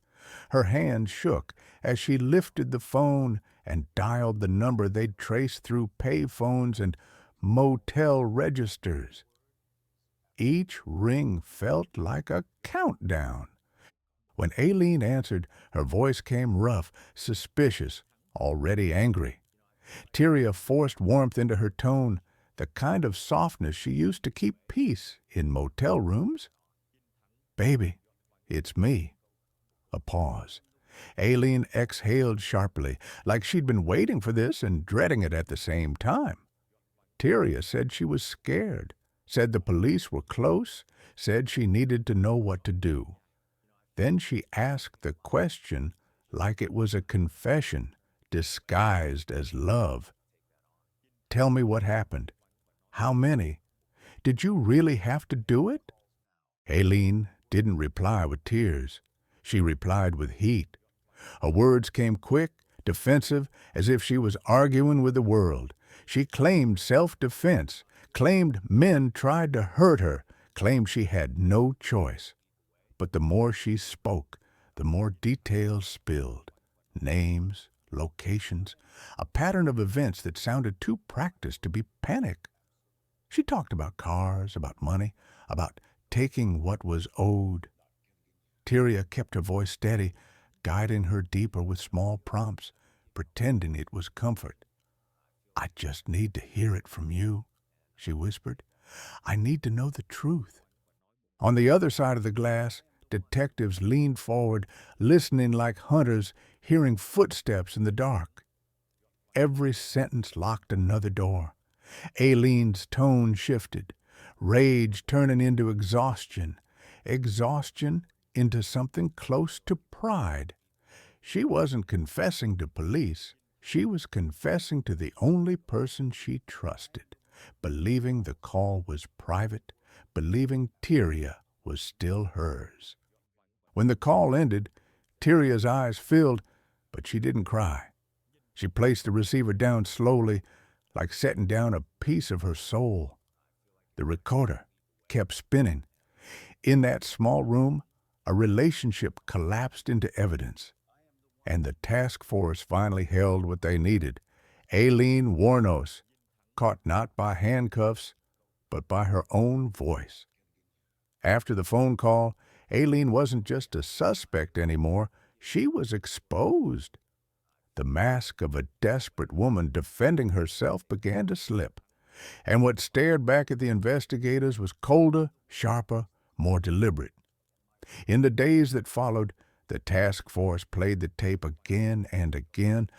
Her hand shook as she lifted the phone and dialed the number they'd traced through pay phones and motel registers. Each ring felt like a countdown. When Aileen answered, her voice came rough, suspicious, already angry. Tyria forced warmth into her tone, the kind of softness she used to keep peace in motel rooms. "Baby, it's me." A pause. Aileen exhaled sharply, like she'd been waiting for this and dreading it at the same time. Tyria said she was scared, said the police were close, said she needed to know what to do. Then she asked the question like it was a confession disguised as love. "Tell me what happened. How many? Did you really have to do it?" Aileen didn't reply with tears. She replied with heat. Her words came quick, defensive, as if she was arguing with the world. She claimed self-defense, claimed men tried to hurt her, claimed she had no choice. But the more she spoke, the more details spilled. Names, locations, a pattern of events that sounded too practiced to be panic. She talked about cars, about money, about taking what was owed. Tyria kept her voice steady, guiding her deeper with small prompts, pretending it was comfort. "I just need to hear it from you," she whispered. "I need to know the truth." On the other side of the glass, detectives leaned forward, listening like hunters, hearing footsteps in the dark. Every sentence locked another door. Aileen's tone shifted, rage turning into exhaustion, exhaustion into something close to pride. She wasn't confessing to police. She was confessing to the only person she trusted, believing the call was private, believing Tyria was still hers. When the call ended, Tyria's eyes filled, but she didn't cry. She placed the receiver down slowly, like setting down a piece of her soul. The recorder kept spinning. In that small room, a relationship collapsed into evidence. And the task force finally held what they needed. Aileen Wuornos, caught not by handcuffs, but by her own voice. After the phone call, Aileen wasn't just a suspect anymore. She was exposed. The mask of a desperate woman defending herself began to slip, and what stared back at the investigators was colder, sharper, more deliberate. In the days that followed, the task force played the tape again and again,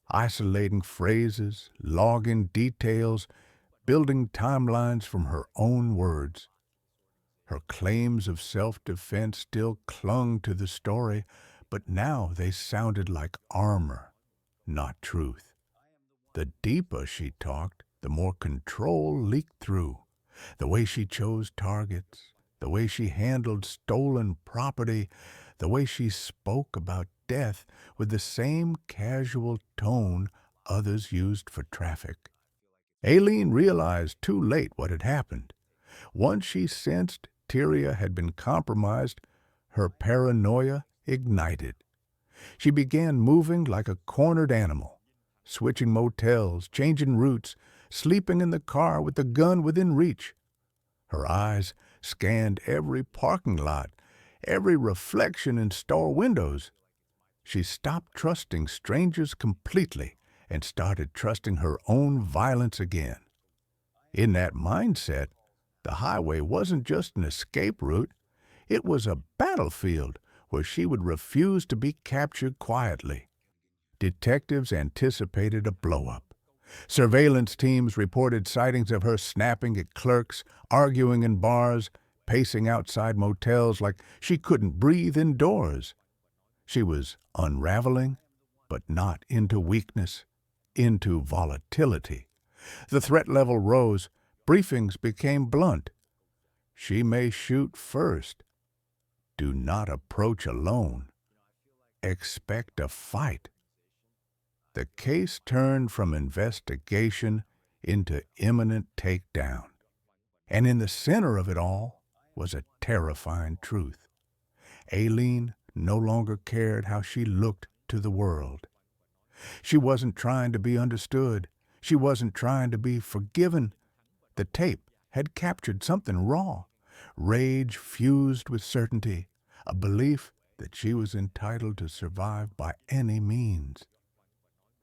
isolating phrases, logging details, building timelines from her own words. Her claims of self-defense still clung to the story, but now they sounded like armor, not truth. The deeper she talked, the more control leaked through. The way she chose targets, the way she handled stolen property, the way she spoke about death with the same casual tone others used for traffic. Aileen realized too late what had happened. Once she sensed Tyria had been compromised, her paranoia ignited. She began moving like a cornered animal, switching motels, changing routes, sleeping in the car with the gun within reach. Her eyes scanned every parking lot, every reflection in store windows. She stopped trusting strangers completely and started trusting her own violence again. In that mindset, the highway wasn't just an escape route. It was a battlefield where she would refuse to be captured quietly. Detectives anticipated a blow-up. Surveillance teams reported sightings of her snapping at clerks, arguing in bars, pacing outside motels like she couldn't breathe indoors. She was unraveling, but not into weakness, into volatility. The threat level rose. Briefings became blunt. She may shoot first. Do not approach alone. Expect a fight. The case turned from investigation into imminent takedown. And in the center of it all was a terrifying truth. Aileen no longer cared how she looked to the world. She wasn't trying to be understood. She wasn't trying to be forgiven. The tape had captured something raw, rage fused with certainty, a belief that she was entitled to survive by any means.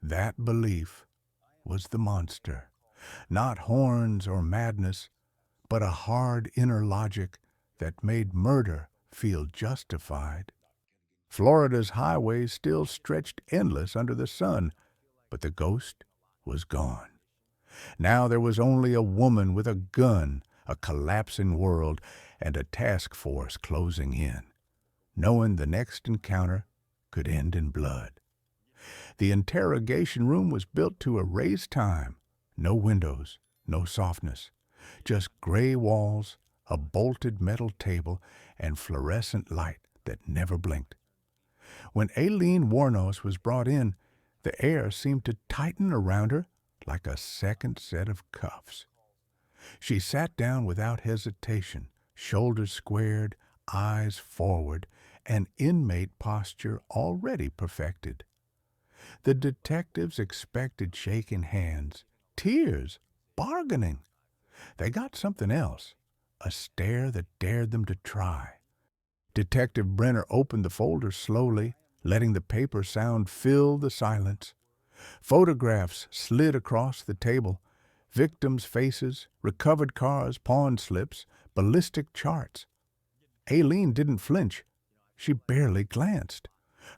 That belief was the monster, not horns or madness, but a hard inner logic that made murder feel justified. Florida's highways still stretched endless under the sun, but the ghost was gone. Now there was only a woman with a gun, a collapsing world, and a task force closing in, knowing the next encounter could end in blood. The interrogation room was built to erase time. No windows, no softness, just gray walls, a bolted metal table, and fluorescent light that never blinked. When Aileen Wuornos was brought in, the air seemed to tighten around her like a second set of cuffs. She sat down without hesitation, shoulders squared, eyes forward, an inmate posture already perfected. The detectives expected shaking hands, tears, bargaining. They got something else, a stare that dared them to try. Detective Brenner opened the folder slowly, letting the paper sound fill the silence. Photographs slid across the table, victims' faces, recovered cars, pawn slips, ballistic charts. Aileen didn't flinch. She barely glanced.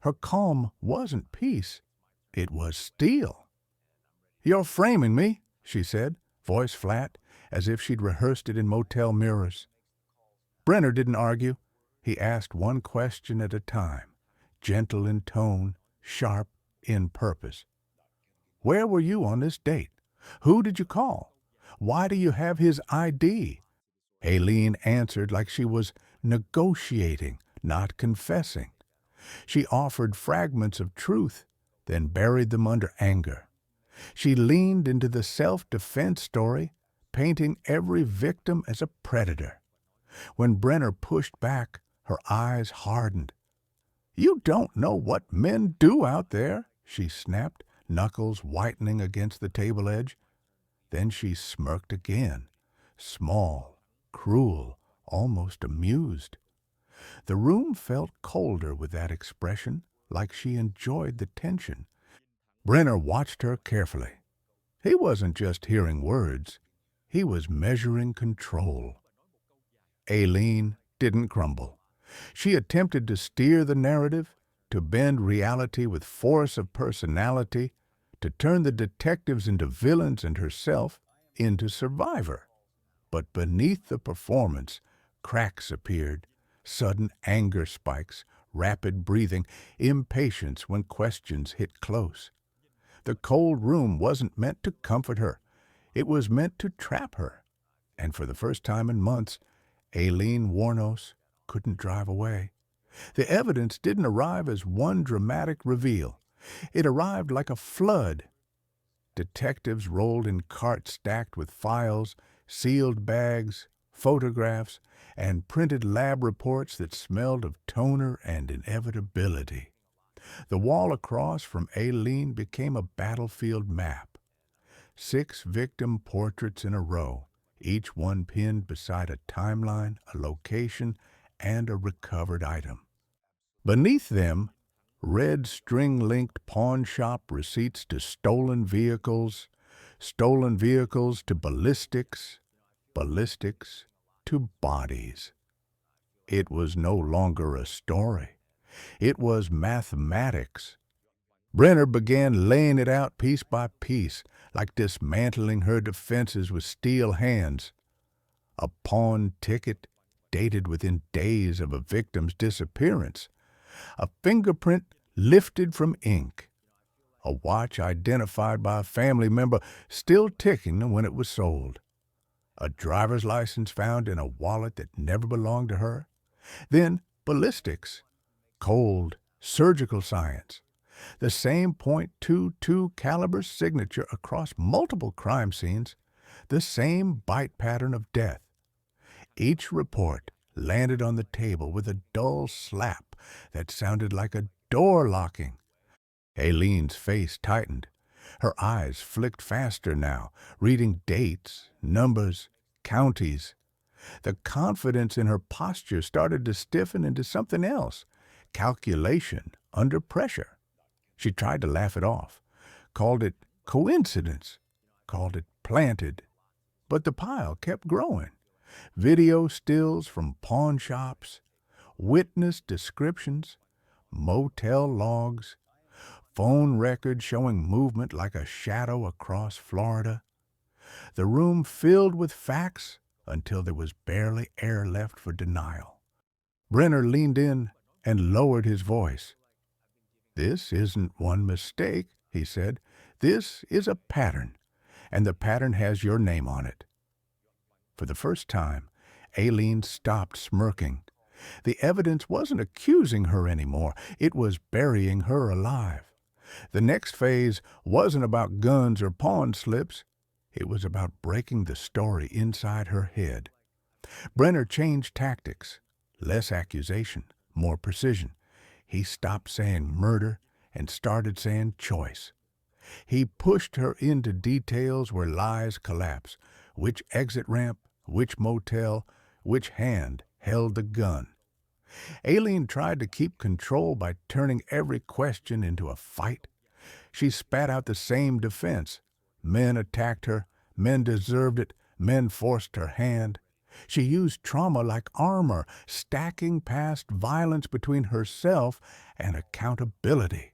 Her calm wasn't peace. It was steel. "You're framing me," she said, voice flat, as if she'd rehearsed it in motel mirrors. Brenner didn't argue. He asked one question at a time, gentle in tone, sharp in purpose. "Where were you on this date? Who did you call? Why do you have his ID?" Aileen answered like she was negotiating, not confessing. She offered fragments of truth, then buried them under anger. She leaned into the self-defense story, painting every victim as a predator. When Brenner pushed back, her eyes hardened. "You don't know what men do out there," she snapped, knuckles whitening against the table edge. Then she smirked again, small, cruel, almost amused. The room felt colder with that expression, like she enjoyed the tension. Brenner watched her carefully. He wasn't just hearing words. He was measuring control. Aileen didn't crumble. She attempted to steer the narrative, to bend reality with force of personality, to turn the detectives into villains and herself into survivor. But beneath the performance, cracks appeared, sudden anger spikes, rapid breathing, impatience when questions hit close. The cold room wasn't meant to comfort her. It was meant to trap her. And for the first time in months, Aileen Wuornos couldn't drive away. The evidence didn't arrive as one dramatic reveal. It arrived like a flood. Detectives rolled in carts stacked with files, sealed bags, photographs, and printed lab reports that smelled of toner and inevitability. The wall across from Aileen became a battlefield map. 6 victim portraits in a row, each one pinned beside a timeline, a location, and a recovered item. Beneath them, red string-linked pawn shop receipts to stolen vehicles to ballistics, ballistics to bodies. It was no longer a story. It was mathematics. Brenner began laying it out piece by piece, like dismantling her defenses with steel hands. A pawn ticket dated within days of a victim's disappearance. A fingerprint lifted from ink. A watch identified by a family member still ticking when it was sold. A driver's license found in a wallet that never belonged to her. Then ballistics, cold, surgical science. The same .22 caliber signature across multiple crime scenes. The same bite pattern of death. Each report landed on the table with a dull slap that sounded like a door locking. Aileen's face tightened. Her eyes flicked faster now, reading dates, numbers, counties. The confidence in her posture started to stiffen into something else, calculation under pressure. She tried to laugh it off, called it coincidence, called it planted. But the pile kept growing. Video stills from pawn shops, witness descriptions, motel logs, phone records showing movement like a shadow across Florida. The room filled with facts until there was barely air left for denial. Brenner leaned in and lowered his voice. "This isn't one mistake," he said. "This is a pattern, and the pattern has your name on it." For the first time, Aileen stopped smirking. The evidence wasn't accusing her anymore. It was burying her alive. The next phase wasn't about guns or pawn slips. It was about breaking the story inside her head. Brenner changed tactics. Less accusation, more precision. He stopped saying murder and started saying choice. He pushed her into details where lies collapse. Which exit ramp, which motel, which hand held the gun. Aileen tried to keep control by turning every question into a fight. She spat out the same defense. Men attacked her, men deserved it, men forced her hand. She used trauma like armor, stacking past violence between herself and accountability.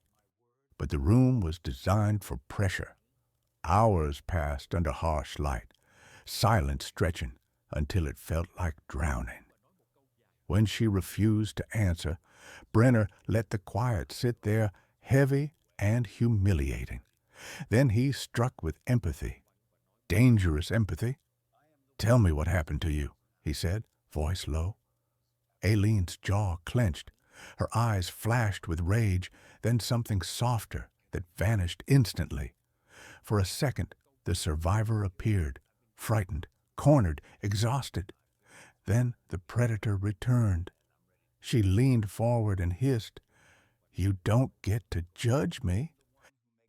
But the room was designed for pressure. Hours passed under harsh light, silence stretching until it felt like drowning. When she refused to answer, Brenner let the quiet sit there, heavy and humiliating. Then he struck with empathy, dangerous empathy. "Tell me what happened to you," he said, voice low. Aileen's jaw clenched. Her eyes flashed with rage, then something softer that vanished instantly. For a second, the survivor appeared, frightened, cornered, exhausted. Then the predator returned. She leaned forward and hissed, "You don't get to judge me."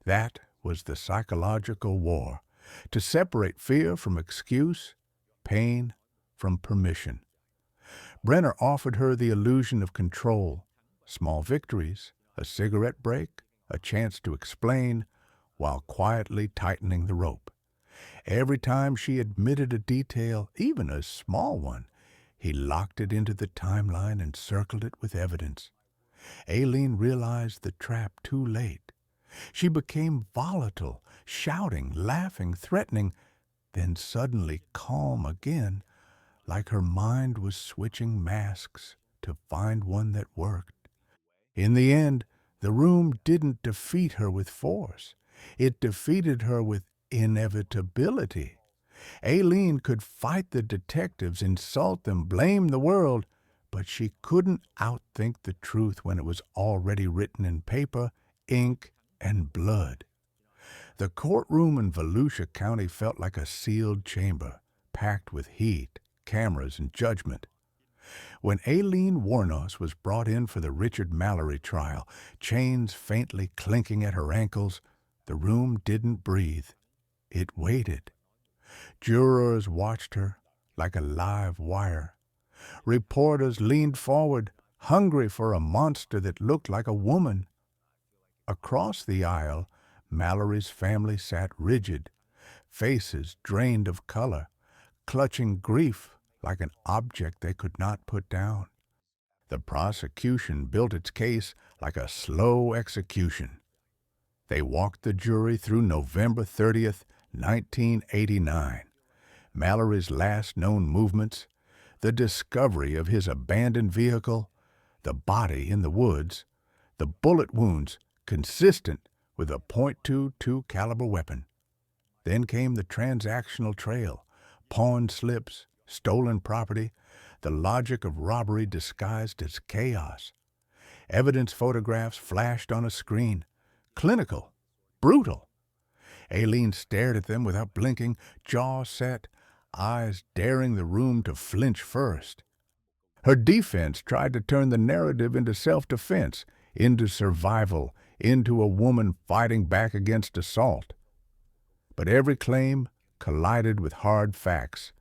That was the psychological war, to separate fear from excuse, pain from permission. Brenner offered her the illusion of control, small victories, a cigarette break, a chance to explain, while quietly tightening the rope. Every time she admitted a detail, even a small one, he locked it into the timeline and circled it with evidence. Aileen realized the trap too late. She became volatile, shouting, laughing, threatening, then suddenly calm again, like her mind was switching masks to find one that worked. In the end, the room didn't defeat her with force. It defeated her with inevitability. Aileen could fight the detectives, insult them, blame the world, but she couldn't outthink the truth when it was already written in paper, ink, and blood. The courtroom in Volusia County felt like a sealed chamber, packed with heat, cameras, and judgment. When Aileen Wuornos was brought in for the Richard Mallory trial, chains faintly clinking at her ankles, the room didn't breathe. It waited. Jurors watched her like a live wire. Reporters leaned forward, hungry for a monster that looked like a woman. Across the aisle, Mallory's family sat rigid, faces drained of color, clutching grief like an object they could not put down. The prosecution built its case like a slow execution. They walked the jury through November 30th, 1989, Mallory's last known movements, the discovery of his abandoned vehicle, the body in the woods, the bullet wounds consistent with a .22 caliber weapon. Then came the transactional trail, pawn slips, stolen property, the logic of robbery disguised as chaos. Evidence photographs flashed on a screen, clinical, brutal. Aileen stared at them without blinking, jaw set, eyes daring the room to flinch first. Her defense tried to turn the narrative into self-defense, into survival, into a woman fighting back against assault. But every claim collided with hard facts,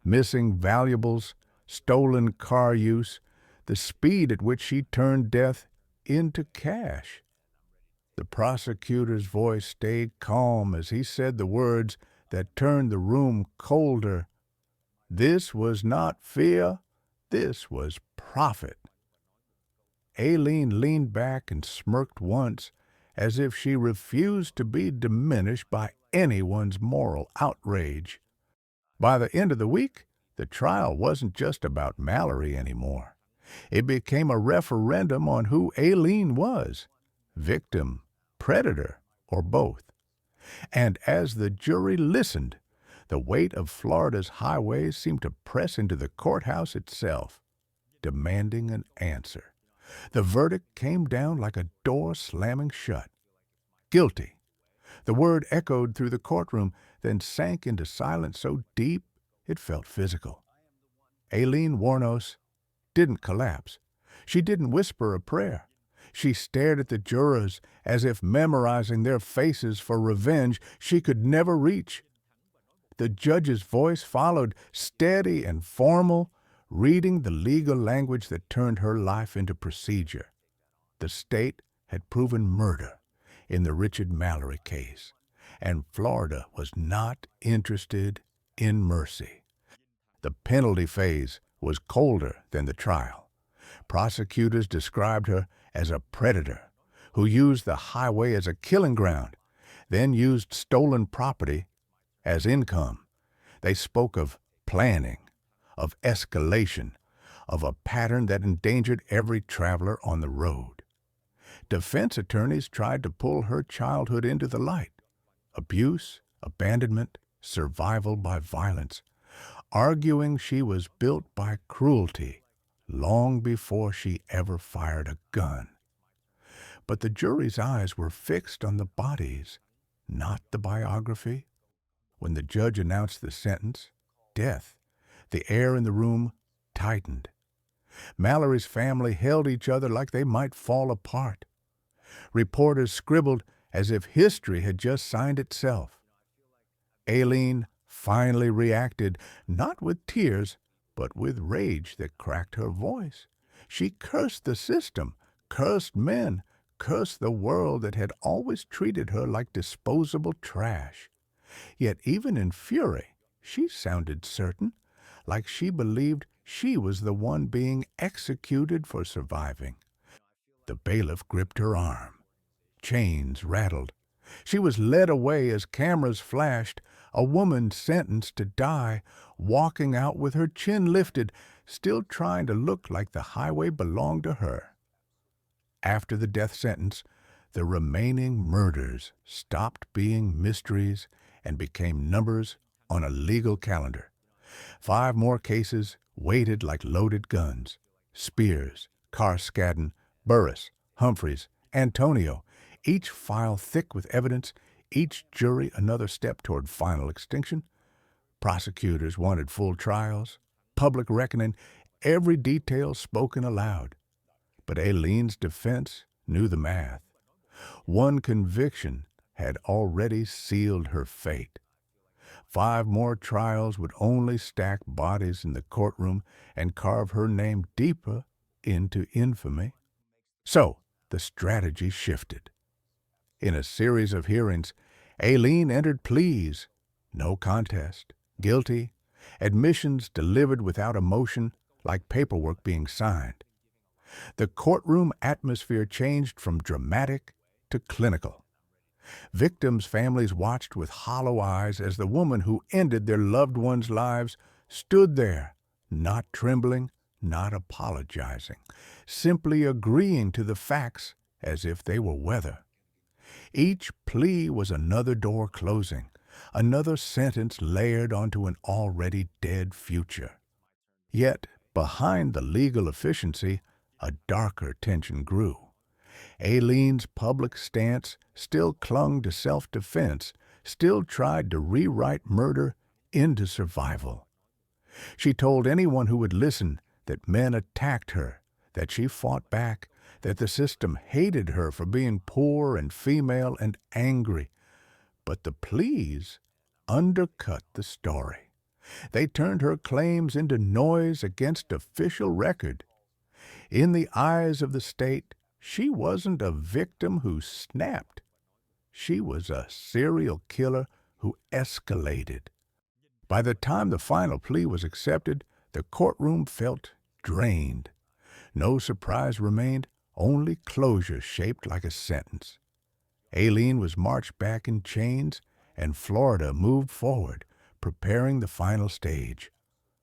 missing valuables, stolen car use, the speed at which she turned death into cash. The prosecutor's voice stayed calm as he said the words that turned the room colder. This was not fear, this was profit. Aileen leaned back and smirked once, as if she refused to be diminished by anyone's moral outrage. By the end of the week, the trial wasn't just about Mallory anymore. It became a referendum on who Aileen was, victim, predator, or both. And as the jury listened, the weight of Florida's highways seemed to press into the courthouse itself, demanding an answer. The verdict came down like a door slamming shut. Guilty. The word echoed through the courtroom, then sank into silence so deep it felt physical. Aileen Wuornos didn't collapse. She didn't whisper a prayer. She stared at the jurors as if memorizing their faces for revenge she could never reach. The judge's voice followed, steady and formal, reading the legal language that turned her life into procedure. The state had proven murder in the Richard Mallory case, and Florida was not interested in mercy. The penalty phase was colder than the trial. Prosecutors described her as a predator who used the highway as a killing ground, then used stolen property as income. They spoke of planning, of escalation, of a pattern that endangered every traveler on the road. Defense attorneys tried to pull her childhood into the light. Abuse, abandonment, survival by violence, arguing she was built by cruelty long before she ever fired a gun. But the jury's eyes were fixed on the bodies, not the biography. When the judge announced the sentence, death, the air in the room tightened. Mallory's family held each other like they might fall apart. Reporters scribbled as if history had just signed itself. Aileen finally reacted, not with tears, but with rage that cracked her voice. She cursed the system, cursed men, cursed the world that had always treated her like disposable trash. Yet even in fury, she sounded certain, like she believed she was the one being executed for surviving. The bailiff gripped her arm. Chains rattled. She was led away as cameras flashed, a woman sentenced to die, walking out with her chin lifted, still trying to look like the highway belonged to her. After the death sentence, the remaining murders stopped being mysteries and became numbers on a legal calendar. 5 more cases waited like loaded guns. Spears, Carskadden, Burris, Humphreys, Antonio, each file thick with evidence, each jury another step toward final extinction. Prosecutors wanted full trials, public reckoning, every detail spoken aloud. But Aileen's defense knew the math. One conviction had already sealed her fate. 5 more trials would only stack bodies in the courtroom and carve her name deeper into infamy. So the strategy shifted. In a series of hearings, Aileen entered pleas, no contest, guilty, admissions delivered without emotion, like paperwork being signed. The courtroom atmosphere changed from dramatic to clinical. Victims' families watched with hollow eyes as the woman who ended their loved ones' lives stood there, not trembling, not apologizing, simply agreeing to the facts as if they were weather. Each plea was another door closing, another sentence layered onto an already dead future. Yet, behind the legal efficiency, a darker tension grew. Aileen's public stance still clung to self-defense, still tried to rewrite murder into survival. She told anyone who would listen that men attacked her, that she fought back, that the system hated her for being poor and female and angry. But the pleas undercut the story. They turned her claims into noise against official record. In the eyes of the state, she wasn't a victim who snapped. She was a serial killer who escalated. By the time the final plea was accepted, the courtroom felt drained. No surprise remained, only closure shaped like a sentence. Aileen was marched back in chains, and Florida moved forward, preparing the final stage.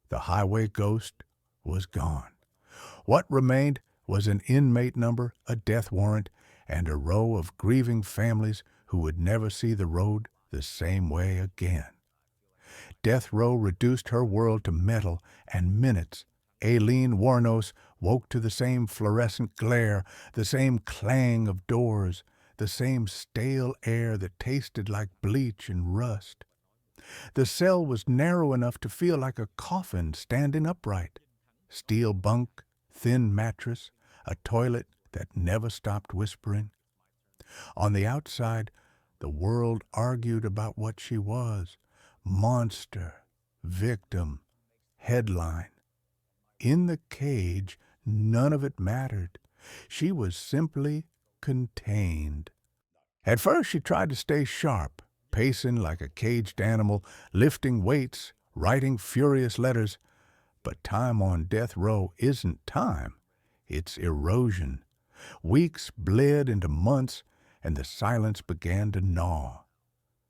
The highway ghost was gone. What remained was an inmate number, a death warrant, and a row of grieving families who would never see the road the same way again. Death row reduced her world to metal and minutes. Aileen Wuornos woke to the same fluorescent glare, the same clang of doors, the same stale air that tasted like bleach and rust. The cell was narrow enough to feel like a coffin standing upright. Steel bunk, thin mattress, a toilet that never stopped whispering. On the outside, the world argued about what she was: monster, victim, headline. In the cage, none of it mattered. She was simply contained. At first, she tried to stay sharp, pacing like a caged animal, lifting weights, writing furious letters. But time on death row isn't time. It's erosion. Weeks bled into months, and the silence began to gnaw.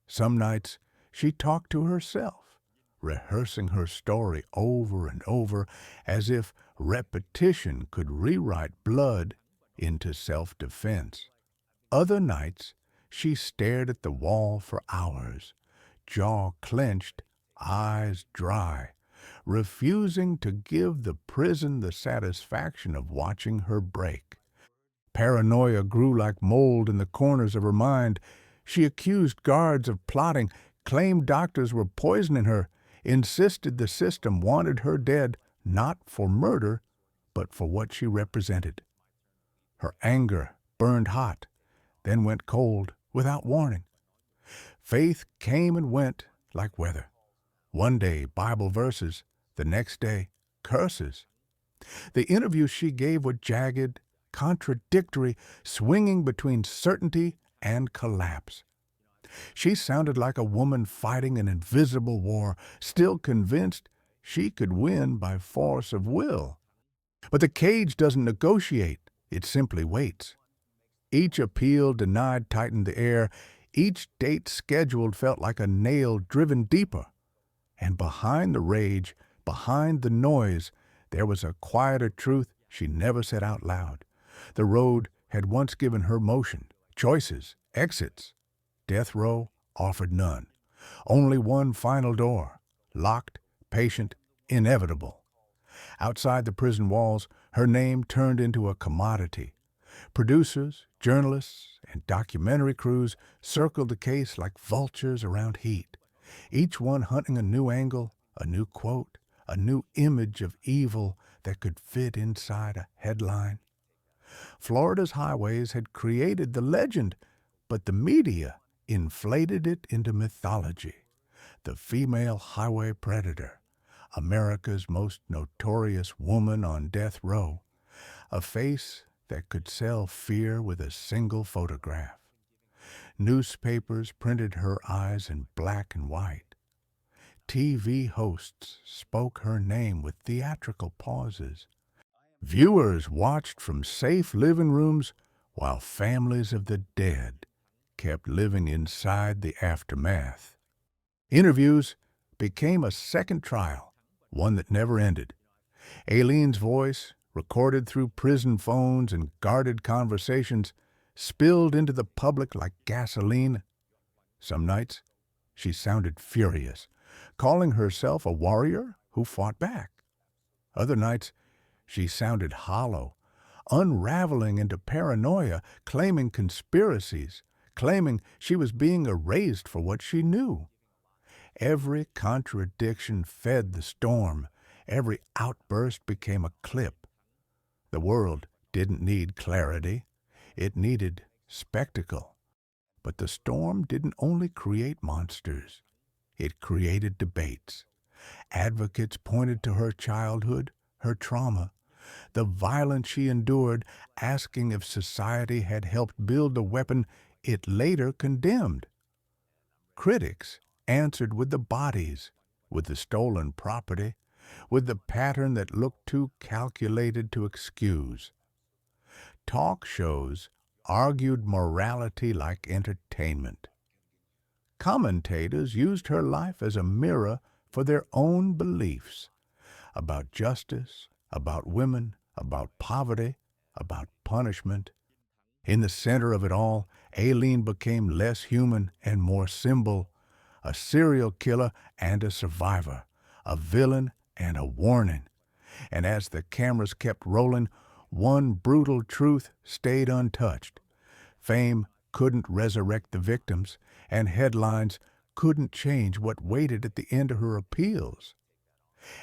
Some nights, she talked to herself, rehearsing her story over and over, as if repetition could rewrite blood into self-defense. Other nights, she stared at the wall for hours, jaw clenched, eyes dry, refusing to give the prison the satisfaction of watching her break. Paranoia grew like mold in the corners of her mind. She accused guards of plotting, claimed doctors were poisoning her, insisted the system wanted her dead, not for murder, but for what she represented. Her anger burned hot, then went cold without warning. Faith came and went like weather. One day, Bible verses, the next day, curses. The interviews she gave were jagged, contradictory, swinging between certainty and collapse. She sounded like a woman fighting an invisible war, still convinced she could win by force of will. But the cage doesn't negotiate, it simply waits. Each appeal denied tightened the air. Each date scheduled felt like a nail driven deeper. And behind the rage, behind the noise, there was a quieter truth she never said out loud. The road had once given her motion, choices, exits. Death row offered none. Only one final door, locked, patient, inevitable. Outside the prison walls, her name turned into a commodity. Producers, journalists, and documentary crews circled the case like vultures around heat, each one hunting a new angle, a new quote, a new image of evil that could fit inside a headline. Florida's highways had created the legend, but the media inflated it into mythology. The female highway predator, America's most notorious woman on death row, a face that could sell fear with a single photograph. Newspapers printed her eyes in black and white. TV hosts spoke her name with theatrical pauses. Viewers watched from safe living rooms while families of the dead kept living inside the aftermath. Interviews became a second trial, one that never ended. Aileen's voice, recorded through prison phones and guarded conversations, spilled into the public like gasoline. Some nights, she sounded furious, calling herself a warrior who fought back. Other nights, she sounded hollow, unraveling into paranoia, claiming conspiracies, claiming she was being erased for what she knew. Every contradiction fed the storm. Every outburst became a clip. The world didn't need clarity. It needed spectacle. But the storm didn't only create monsters. It created debates. Advocates pointed to her childhood, her trauma, the violence she endured, asking if society had helped build the weapon it later condemned. Critics answered with the bodies, with the stolen property, with the pattern that looked too calculated to excuse. Talk shows argued morality like entertainment. Commentators used her life as a mirror for their own beliefs about justice, about women, about poverty, about punishment. In the center of it all, Aileen became less human and more symbol, a serial killer and a survivor, a villain and a warning. And as the cameras kept rolling, one brutal truth stayed untouched. Fame couldn't resurrect the victims, and headlines couldn't change what waited at the end of her appeals.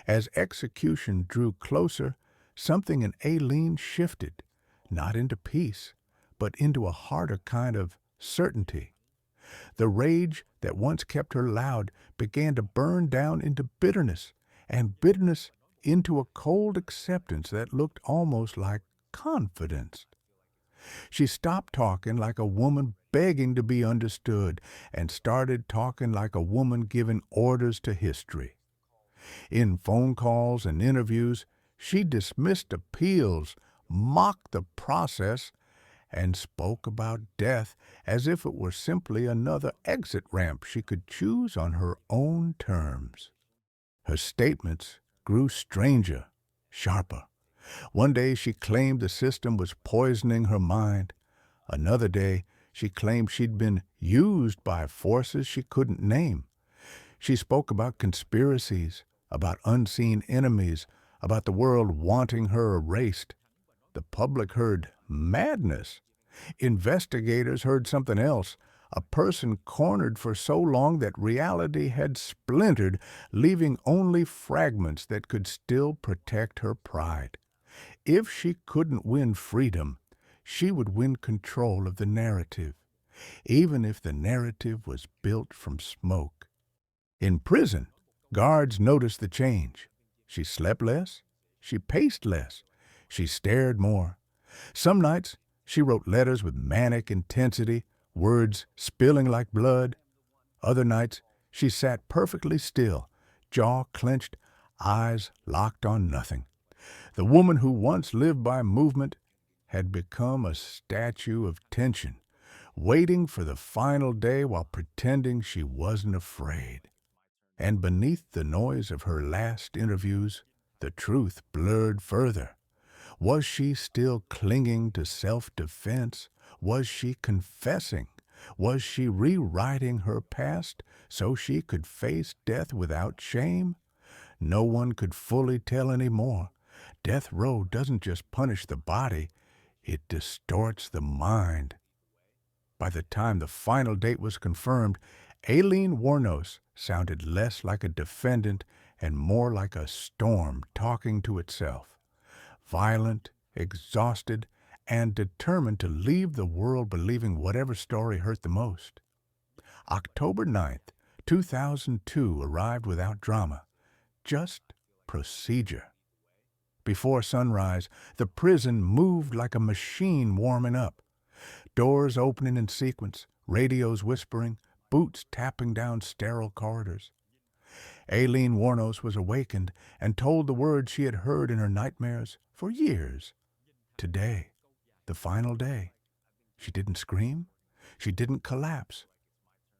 As execution drew closer, something in Aileen shifted, not into peace, but into a harder kind of certainty. The rage that once kept her loud began to burn down into bitterness, and bitterness into a cold acceptance that looked almost like confidence. She stopped talking like a woman begging to be understood and started talking like a woman giving orders to history. In phone calls and interviews, she dismissed appeals, mocked the process, and spoke about death as if it were simply another exit ramp she could choose on her own terms. Her statements grew stranger, sharper. One day she claimed the system was poisoning her mind. Another day she claimed she'd been used by forces she couldn't name. She spoke about conspiracies, about unseen enemies, about the world wanting her erased. The public heard madness. Investigators heard something else, a person cornered for so long that reality had splintered, leaving only fragments that could still protect her pride. If she couldn't win freedom, she would win control of the narrative, even if the narrative was built from smoke. In prison, guards noticed the change. She slept less, she paced less, she stared more. Some nights, she wrote letters with manic intensity, words spilling like blood. Other nights, she sat perfectly still, jaw clenched, eyes locked on nothing. The woman who once lived by movement had become a statue of tension, waiting for the final day while pretending she wasn't afraid. And beneath the noise of her last interviews, the truth blurred further. Was she still clinging to self-defense? Was she confessing? Was she rewriting her past so she could face death without shame? No one could fully tell anymore. Death row doesn't just punish the body, it distorts the mind. By the time the final date was confirmed, Aileen Wuornos sounded less like a defendant and more like a storm talking to itself. Violent, exhausted, and determined to leave the world believing whatever story hurt the most. October 9th, 2002 arrived without drama, just procedure. Before sunrise, the prison moved like a machine warming up. Doors opening in sequence, radios whispering, boots tapping down sterile corridors. Aileen Wuornos was awakened and told the words she had heard in her nightmares for years. Today, the final day. She didn't scream. She didn't collapse.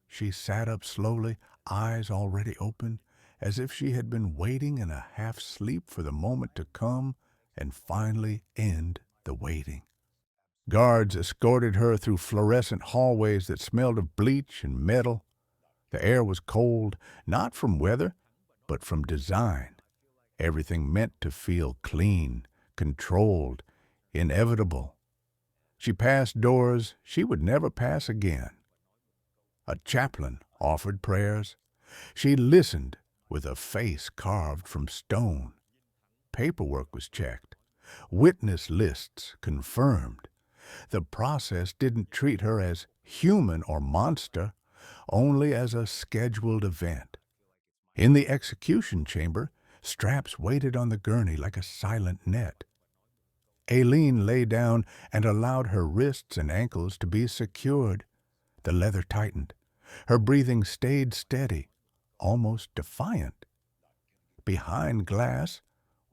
She sat up slowly, eyes already open, as if she had been waiting in a half-sleep for the moment to come and finally end the waiting. Guards escorted her through fluorescent hallways that smelled of bleach and metal. The air was cold, not from weather, but from design. Everything meant to feel clean, controlled, inevitable. She passed doors she would never pass again. A chaplain offered prayers. She listened with a face carved from stone. Paperwork was checked. Witness lists confirmed. The process didn't treat her as human or monster, only as a scheduled event. In the execution chamber, straps waited on the gurney like a silent net. Aileen lay down and allowed her wrists and ankles to be secured. The leather tightened. Her breathing stayed steady, almost defiant. Behind glass,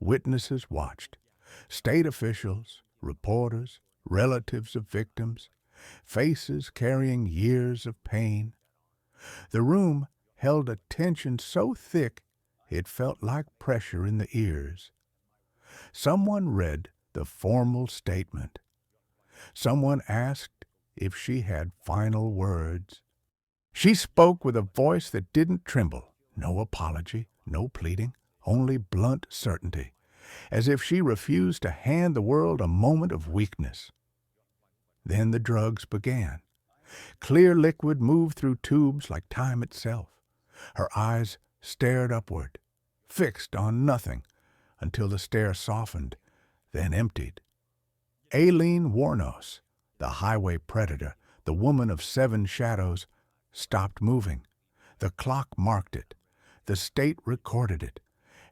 witnesses watched. State officials, reporters, relatives of victims, faces carrying years of pain. The room held a tension so thick it felt like pressure in the ears. Someone read the formal statement. Someone asked if she had final words. She spoke with a voice that didn't tremble. No apology, no pleading, only blunt certainty, as if she refused to hand the world a moment of weakness. Then the drugs began. Clear liquid moved through tubes like time itself. Her eyes stared upward, fixed on nothing, until the stare softened, then emptied. Aileen Wuornos, the highway predator, the woman of 7 shadows, stopped moving. The clock marked it. The state recorded it.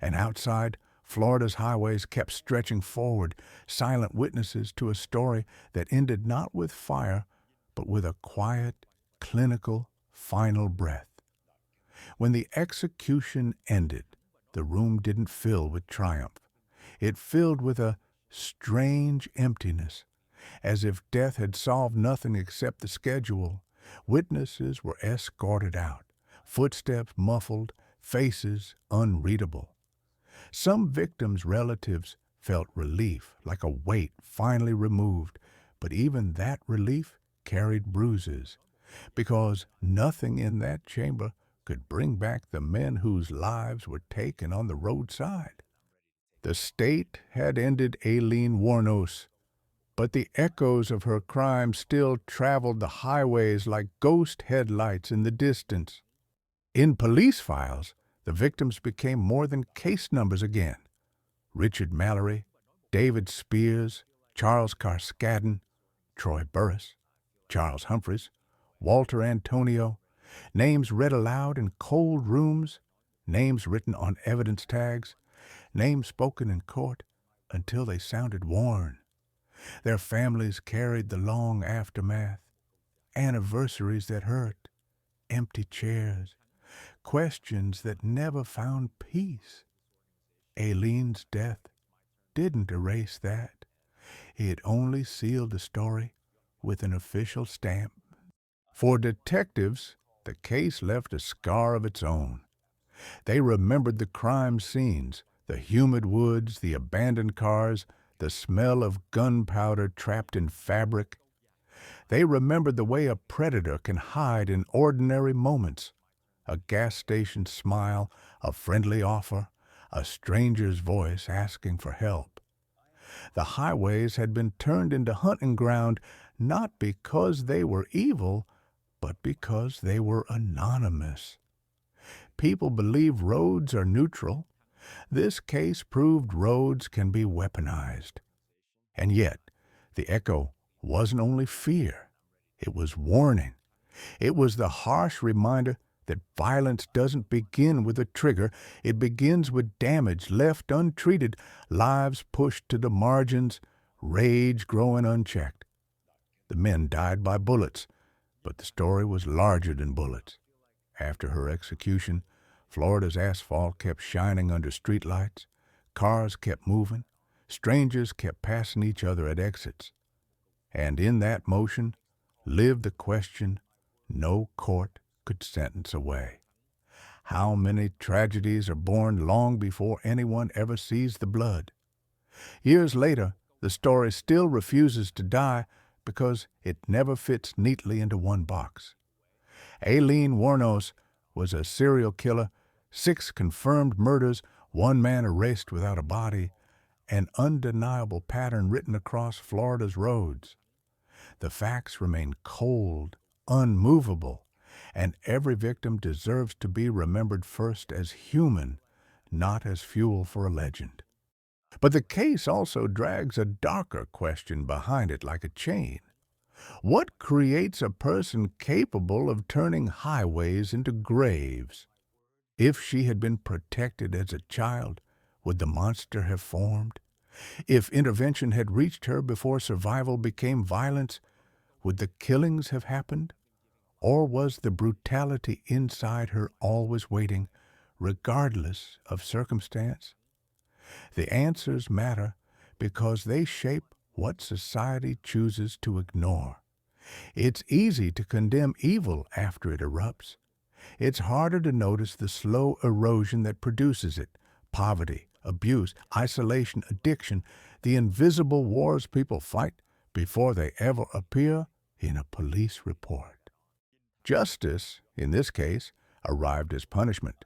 And outside, Florida's highways kept stretching forward, silent witnesses to a story that ended not with fire, but with a quiet, clinical, final breath. When the execution ended, the room didn't fill with triumph. It filled with a strange emptiness, as if death had solved nothing except the schedule. Witnesses were escorted out, footsteps muffled, faces unreadable. Some victims' relatives felt relief, like a weight finally removed, but even that relief carried bruises, because nothing in that chamber could bring back the men whose lives were taken on the roadside. The state had ended Aileen Wuornos, but the echoes of her crime still traveled the highways like ghost headlights in the distance. In police files, the victims became more than case numbers again. Richard Mallory, David Spears, Charles Carskadden, Troy Burris, Charles Humphreys, Walter Antonio, names read aloud in cold rooms, names written on evidence tags, names spoken in court until they sounded worn. Their families carried the long aftermath, anniversaries that hurt, empty chairs, questions that never found peace. Aileen's death didn't erase that. It only sealed the story with an official stamp. For detectives, the case left a scar of its own. They remembered the crime scenes, the humid woods, the abandoned cars, the smell of gunpowder trapped in fabric. They remembered the way a predator can hide in ordinary moments. A gas station smile, a friendly offer, a stranger's voice asking for help. The highways had been turned into hunting ground not because they were evil, but because they were anonymous. People believe roads are neutral. This case proved roads can be weaponized. And yet, the echo wasn't only fear. It was warning. It was the harsh reminder that violence doesn't begin with a trigger. It begins with damage left untreated, lives pushed to the margins, rage growing unchecked. The men died by bullets, but the story was larger than bullets. After her execution, Florida's asphalt kept shining under streetlights, cars kept moving, strangers kept passing each other at exits. And in that motion lived the question no court could sentence away. How many tragedies are born long before anyone ever sees the blood? Years later, the story still refuses to die because it never fits neatly into one box. Aileen Wuornos was a serial killer, 6 confirmed murders, 1 man erased without a body, an undeniable pattern written across Florida's roads. The facts remain cold, unmovable, and every victim deserves to be remembered first as human, not as fuel for a legend. But the case also drags a darker question behind it like a chain. What creates a person capable of turning highways into graves? If she had been protected as a child, would the monster have formed? If intervention had reached her before survival became violence, would the killings have happened? Or was the brutality inside her always waiting, regardless of circumstance? The answers matter because they shape what society chooses to ignore. It's easy to condemn evil after it erupts. It's harder to notice the slow erosion that produces it: poverty, abuse, isolation, addiction, the invisible wars people fight before they ever appear in a police report. Justice, in this case, arrived as punishment.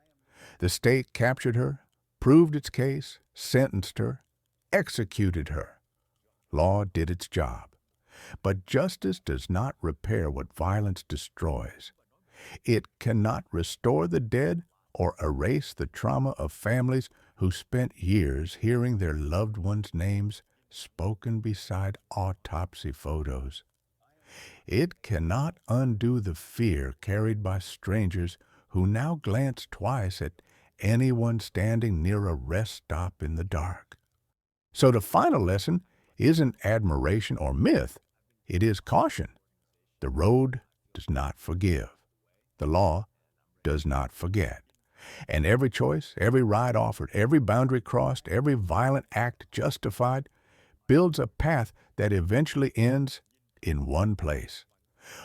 The state captured her, proved its case, sentenced her, executed her. Law did its job. But justice does not repair what violence destroys. It cannot restore the dead or erase the trauma of families who spent years hearing their loved ones' names spoken beside autopsy photos. It cannot undo the fear carried by strangers who now glance twice at anyone standing near a rest stop in the dark. So the final lesson isn't admiration or myth, it is caution. The road does not forgive. The law does not forget. And every choice, every ride offered, every boundary crossed, every violent act justified builds a path that eventually ends in one place.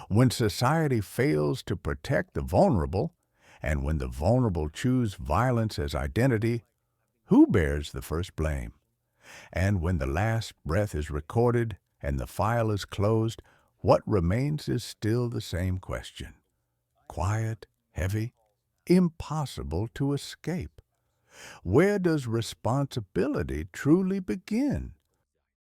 When society fails to protect the vulnerable, and when the vulnerable choose violence as identity, who bears the first blame? And when the last breath is recorded and the file is closed, what remains is still the same question. Quiet, heavy, impossible to escape. Where does responsibility truly begin?